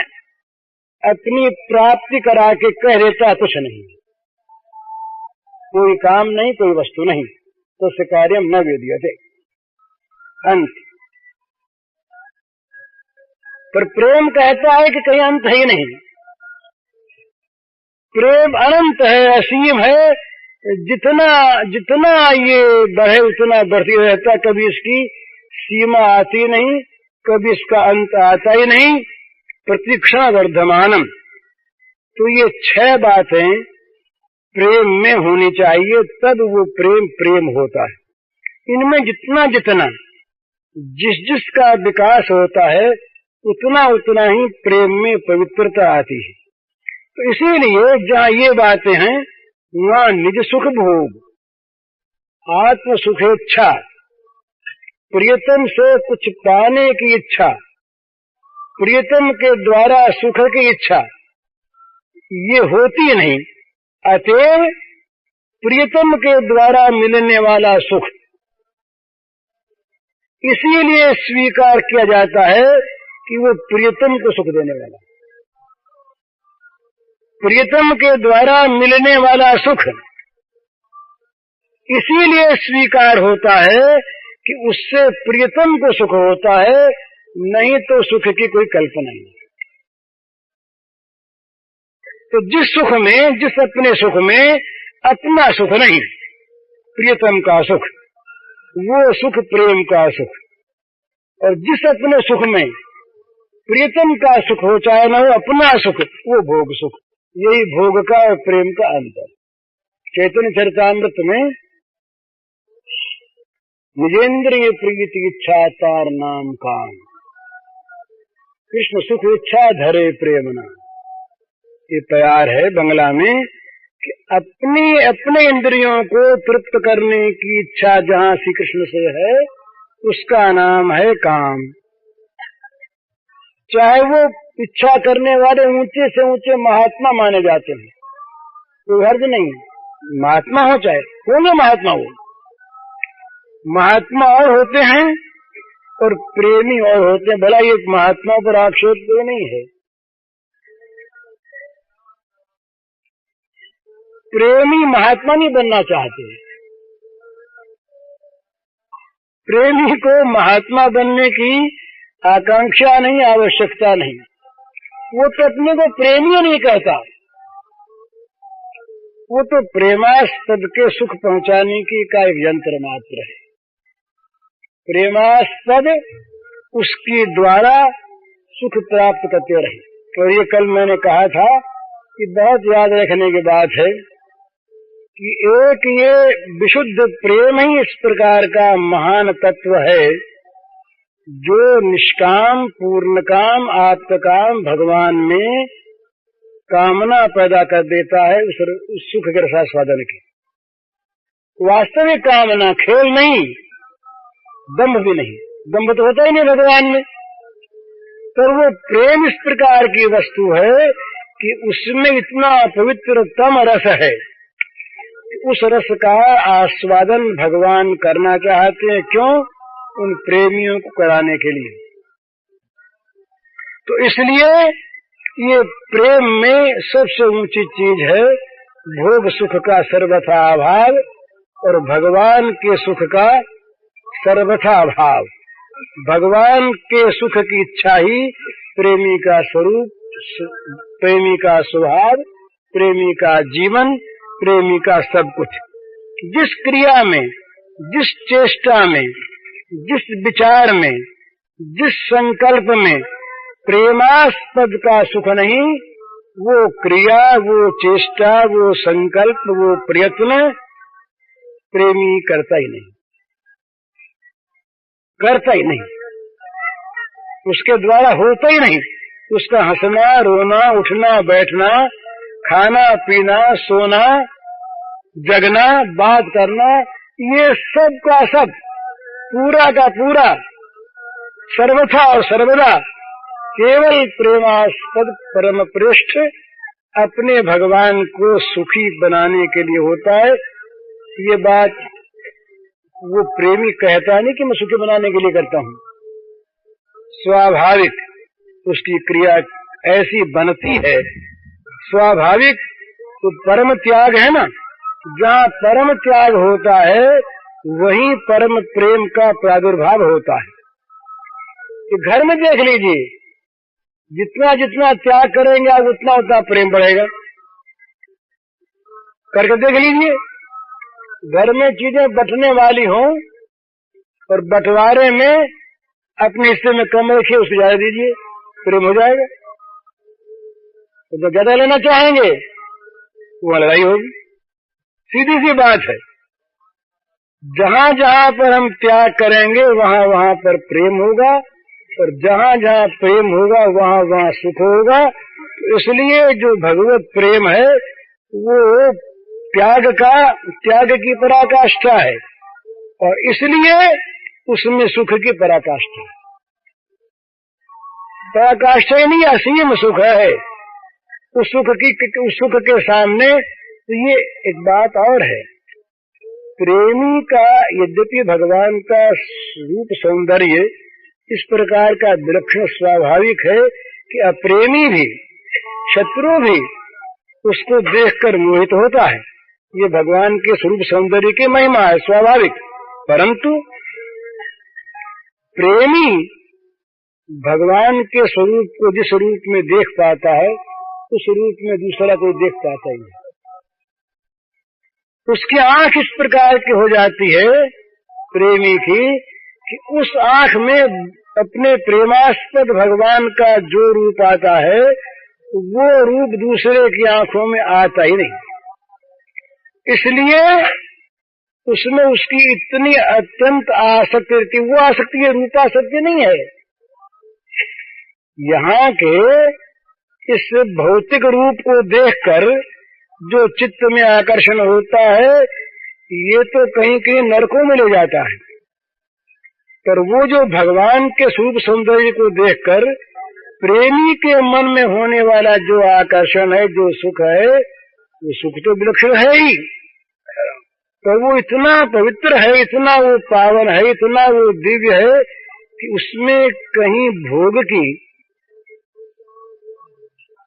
अपनी प्राप्ति करा के कह देता कुछ नहीं, कोई काम नहीं, कोई वस्तु नहीं, तो से कार्यम न वेद्यते, अंत। पर प्रेम कहता है कि कहीं अंत ही नहीं। प्रेम अनंत है, असीम है। जितना जितना ये बढ़े उतना बढ़ती रहता, कभी इसकी सीमा आती नहीं, कभी इसका अंत आता ही नहीं। प्रतिक्षण वर्धमानम। तो ये 6 बातें प्रेम में होनी चाहिए, तब वो प्रेम प्रेम होता है। इनमें जितना जितना जिस जिसका विकास होता है, उतना उतना ही प्रेम में पवित्रता आती है। तो इसीलिए जहाँ ये बातें हैं, वहाँ निज सुख भोग, आत्म सुखेच्छा, प्रियतम से कुछ पाने की इच्छा, प्रियतम के द्वारा सुख की इच्छा, ये होती नहीं। अतएव प्रियतम के द्वारा मिलने वाला सुख इसीलिए स्वीकार किया जाता है कि वो प्रियतम को सुख देने वाला, प्रियतम के द्वारा मिलने वाला सुख इसीलिए स्वीकार होता है कि उससे प्रियतम को सुख होता है, नहीं तो सुख की कोई कल्पना नहीं। तो जिस सुख में, जिस अपने सुख में अपना सुख नहीं, प्रियतम का सुख, वो सुख प्रेम का सुख। और जिस अपने सुख में प्रियतम का सुख हो, चाहे न हो अपना सुख, वो भोग सुख। यही भोग का और प्रेम का अंतर। चैतन्य चरितामृत में निजेंद्रिय प्रीति इच्छा तार नाम काम, कृष्ण सुख इच्छा धरे प्रेमना। ये प्यार है बंगला में कि अपने इंद्रियों को तृप्त करने की इच्छा जहाँ श्री कृष्ण से है, उसका नाम है काम। चाहे वो इच्छा करने वाले ऊंचे से ऊंचे महात्मा माने जाते हैं, कोई हर्ज नहीं, महात्मा हो, चाहे होंगे महात्मा, हो महात्मा और होते हैं और प्रेमी और होते हैं। भला ये महात्मा पर आक्षेप कोई नहीं है। प्रेमी महात्मा नहीं बनना चाहते, प्रेमी को महात्मा बनने की आकांक्षा नहीं, आवश्यकता नहीं। वो तो अपने को प्रेमी नहीं कहता, वो तो प्रेमास्पद के सुख पहुंचाने की का एक यंत्र मात्र है। प्रेमास्पद उसके द्वारा सुख प्राप्त करते रहे। और ये कल मैंने कहा था कि बहुत याद रखने की बात है कि एक ये विशुद्ध प्रेम ही इस प्रकार का महान तत्व है जो निष्काम, पूर्णकाम, आत्मकाम भगवान में कामना पैदा कर देता है उस सुख के रसास्वादन की। वास्तविक कामना, खेल नहीं, दंभ भी नहीं। दंभ तो होता ही नहीं भगवान में। पर वो प्रेम इस प्रकार की वस्तु है कि उसमें इतना पवित्रतम रस है, उस रस का आस्वादन भगवान करना चाहते हैं। क्यों? उन प्रेमियों को कराने के लिए। तो इसलिए ये प्रेम में सबसे ऊंची चीज है भोग सुख का सर्वथा अभाव और भगवान के सुख का सर्वथा अभाव। भगवान के सुख की इच्छा ही प्रेमी का स्वरूप, प्रेमी का स्वभाव, प्रेमी का जीवन, प्रेमी का सब कुछ। जिस क्रिया में, जिस चेष्टा में, जिस विचार में, जिस संकल्प में प्रेमास्पद का सुख नहीं, वो क्रिया, वो चेष्टा, वो संकल्प, वो प्रयत्न प्रेमी करता ही नहीं, करता ही नहीं, उसके द्वारा होता ही नहीं। उसका हंसना, रोना, उठना, बैठना, खाना, पीना, सोना, जगना, बात करना, ये सब का सब, पूरा का पूरा, सर्वथा और सर्वदा केवल प्रेमास्पद परम पृष्ठ अपने भगवान को सुखी बनाने के लिए होता है। ये बात वो प्रेमी कहता नहीं कि मैं सुखी बनाने के लिए करता हूँ, स्वाभाविक उसकी क्रिया ऐसी बनती है, स्वाभाविक। तो परम त्याग है ना, जहाँ परम त्याग होता है वहीं परम प्रेम का प्रादुर्भाव होता है। तो घर में देख लीजिए, जितना जितना त्याग करेंगे आप उतना उतना प्रेम बढ़ेगा। करके देख लीजिए, घर में चीजें बंटने वाली हों और बंटवारे में अपने हिस्से में कम रखिए, उसको ज्यादा दीजिए, प्रेम हो जाएगा। तो ज्यादा लेना चाहेंगे वहां लड़ाई होगी। सीधी सी बात है, जहां जहां पर हम त्याग करेंगे वहां वहां पर प्रेम होगा, और जहां जहां प्रेम होगा वहां वहां सुख होगा। तो इसलिए जो भगवत प्रेम है वो त्याग की पराकाष्ठा है, और इसलिए उसमें सुख की पराकाष्ठा है। पराकाष्ठा ही नहीं, असीम सुख है। उस सुख के सामने तो ये एक बात और है, प्रेमी का यद्यपि भगवान का रूप सौंदर्य इस प्रकार का विलक्षण स्वाभाविक है कि अप्रेमी भी, शत्रु भी उसको देखकर मोहित होता है। ये भगवान के स्वरूप सौंदर्य की महिमा है, स्वाभाविक। परंतु प्रेमी भगवान के स्वरूप को जिस रूप में देख पाता है उस रूप में दूसरा कोई देख पाता ही नहीं। उसकी आंख इस प्रकार की हो जाती है प्रेमी की कि उस आंख में अपने प्रेमास्पद भगवान का जो रूप आता है वो रूप दूसरे की आंखों में आता ही नहीं। इसलिए उसमें उसकी इतनी अत्यंत आसक्ति रहती। वो आसक्ति ये रूपासक्ति नहीं है। यहाँ के इस भौतिक रूप को देखकर जो चित्त में आकर्षण होता है ये तो कहीं कहीं नरकों में ले जाता है, पर वो जो भगवान के स्वरूप सौंदर्य को देखकर प्रेमी के मन में होने वाला जो आकर्षण है, जो सुख है, वो सुख तो विलक्षण है ही, पर वो इतना पवित्र है, इतना वो पावन है, इतना वो दिव्य है कि उसमें कहीं भोग की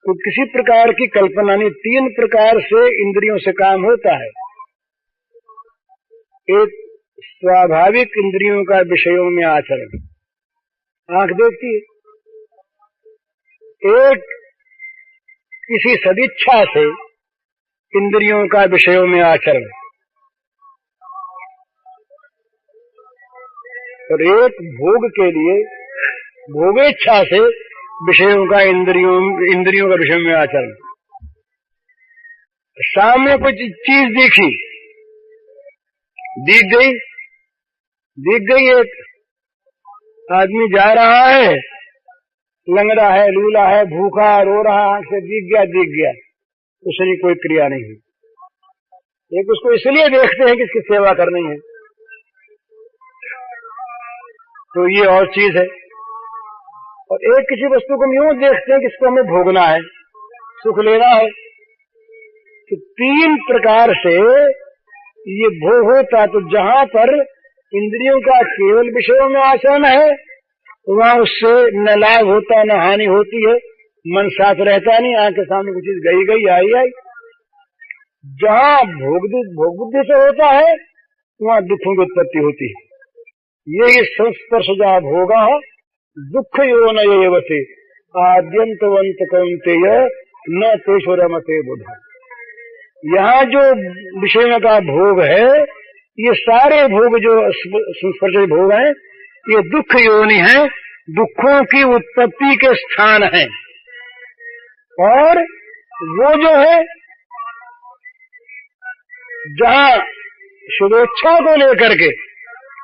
तो किसी प्रकार की कल्पना नहीं। 3 प्रकार से इंद्रियों से काम होता है। एक स्वाभाविक इंद्रियों का विषयों में आचरण, आंख देखती है। एक किसी सदिच्छा से इंद्रियों का विषयों में आचरण, और एक भोग के लिए भोगेच्छा से विषयों का इंद्रियों का विषय में आचरण। सामने कुछ चीज दिख गई, एक आदमी जा रहा है, लंगड़ा है, लूला है, भूखा, रो रहा, आंख से दिख गया, उसकी कोई क्रिया नहीं है। एक उसको इसलिए देखते हैं कि इसकी सेवा करनी है, तो ये और चीज है। और एक किसी वस्तु को हम यूं देखते हैं कि इसको हमें भोगना है, सुख लेना है। तो 3 प्रकार से ये भोग होता। तो जहां पर इंद्रियों का केवल विषयों में आचरण है वहां उससे न लाभ होता न हानि होती है, मन साथ रहता नहीं, आंख के सामने कुछ चीज गई आई। जहाँ भोग बुद्धि से होता है वहाँ दुखों की उत्पत्ति होती है। यही संस्पर्शजा भोगा दुख यो न येवते आद्यंतवंत कौन्तेय न तेषु रमते बुधा। यहाँ जो विषयों का भोग है, ये सारे भोग जो संस्पर्श भोग हैं, ये दुख योनि है, दुखों की उत्पत्ति के स्थान हैं। और वो जो है जहाँ शुभेच्छा को लेकर के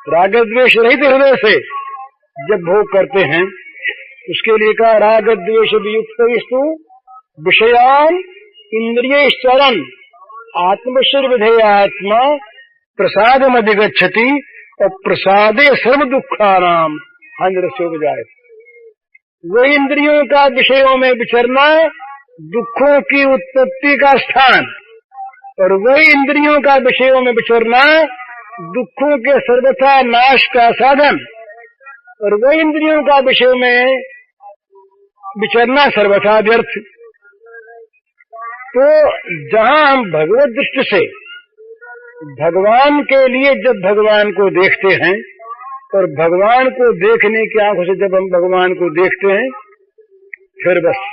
राग द्वेष रहित हृदय से जब भोग करते हैं, उसके लिए कहा राग द्वेष वियुक्त विषयान इंद्रिय चरण आत्मश्वर विधेय आत्मा प्रसाद अधिगच्छति और प्रसादे सर्व दुखानाम हंद्रसोपजाय। वो इंद्रियों का विषयों में विचरना दुखों की उत्पत्ति का स्थान, और वही इंद्रियों का विषयों में विचरना दुखों के सर्वथा नाश का साधन, और वही इंद्रियों का विषयों में विचरना सर्वथा व्यर्थ। तो जहाँ हम भगवत दृष्टि से भगवान के लिए जब भगवान को देखते हैं, और भगवान को देखने की आंखों से जब हम भगवान को देखते हैं, फिर बस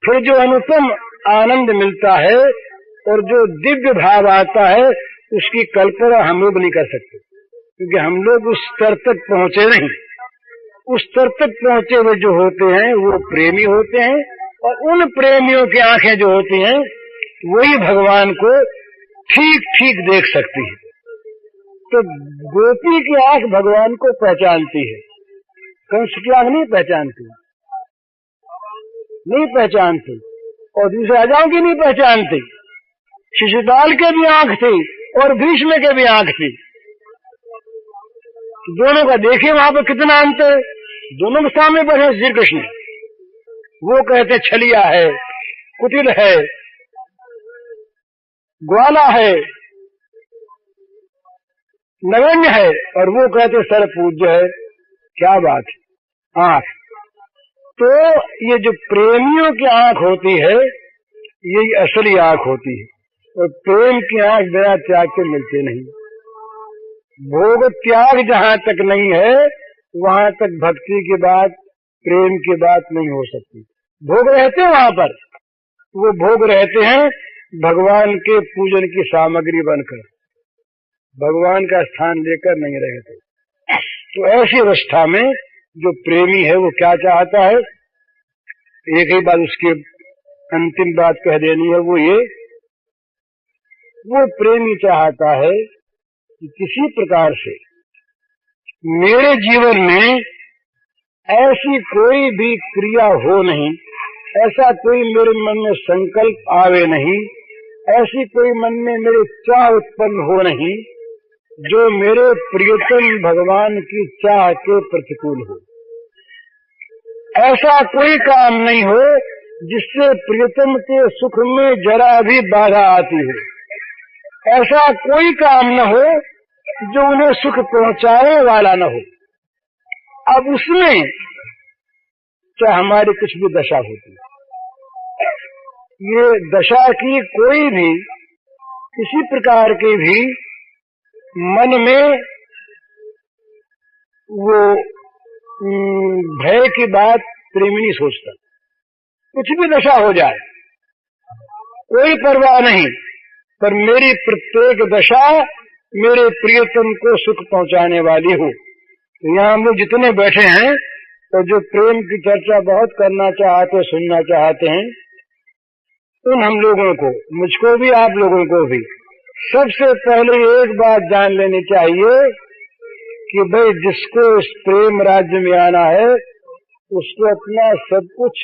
फिर जो अनुपम आनंद मिलता है और जो दिव्य भाव आता है, उसकी कल्पना हम लोग नहीं कर सकते, क्योंकि हम लोग उस स्तर तक पहुंचे नहीं। उस स्तर तक पहुंचे हुए जो होते हैं वो प्रेमी होते हैं, और उन प्रेमियों की आंखें जो होती हैं वही भगवान को ठीक ठीक देख सकती है। तो गोपी की आंख भगवान को पहचानती है, कंस की आंख नहीं पहचानती, नहीं पहचानती, और दूसरे राजाओं की नहीं पहचानती। शिशुपाल के भी आंख थी और भीष्म के भी आंख थी। दोनों का देखिए वहां पर कितना अंतर है। दोनों के सामने बैठे श्री कृष्ण, वो कहते छलिया है, कुटिल है, ग्वाला है, नगण्य है, और वो कहते सर पूज्य है। क्या बात है आंख। तो ये जो प्रेमियों की आंख होती है, यही असली आंख होती है, और प्रेम की आंख बिना त्याग के मिलते नहीं। भोग त्याग जहाँ तक नहीं है, वहां तक भक्ति की बात, प्रेम की बात नहीं हो सकती। भोग रहते हैं वहां पर, वो भोग रहते हैं भगवान के पूजन की सामग्री बनकर, भगवान का स्थान लेकर नहीं रहते। तो ऐसी अवस्था में जो प्रेमी है वो क्या चाहता है, एक ही बात उसकी अंतिम बात कह देनी है, वो ये, वो प्रेमी चाहता है कि किसी प्रकार से मेरे जीवन में ऐसी कोई भी क्रिया हो नहीं, ऐसा कोई मेरे मन में संकल्प आवे नहीं, ऐसी कोई मन में मेरी चाह उत्पन्न हो नहीं जो मेरे प्रियतम भगवान की चाह के प्रतिकूल हो। ऐसा कोई काम नहीं हो जिससे प्रियतम के सुख में जरा भी बाधा आती हो। ऐसा कोई काम न हो जो उन्हें सुख पहुंचाने वाला न हो। अब उसमें चाहे हमारी कुछ भी दशा होती, ये दशा की कोई भी किसी प्रकार की भी मन में वो भय की बात प्रेमी नहीं सोचता। कुछ भी दशा हो जाए कोई परवाह नहीं, पर मेरी प्रत्येक दशा मेरे प्रियतम को सुख पहुंचाने वाली हो। तो यहाँ हम लोग जितने बैठे हैं और जो प्रेम की चर्चा बहुत करना चाहते, सुनना चाहते हैं, उन हम लोगों को, मुझको भी, आप लोगों को भी, सबसे पहले एक बात जान लेनी चाहिए कि भाई जिसको इस प्रेम राज्य में आना है उसको अपना सब कुछ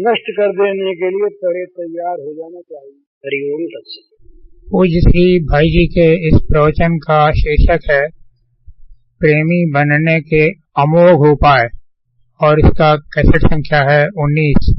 नष्ट कर देने के लिए पहले तैयार हो जाना चाहिए। हरिओम तत्सत। पूज्य श्री भाई जी के इस प्रवचन का शीर्षक है प्रेमी बनने के अमोघ उपाय, और इसका कैसेट संख्या है 19।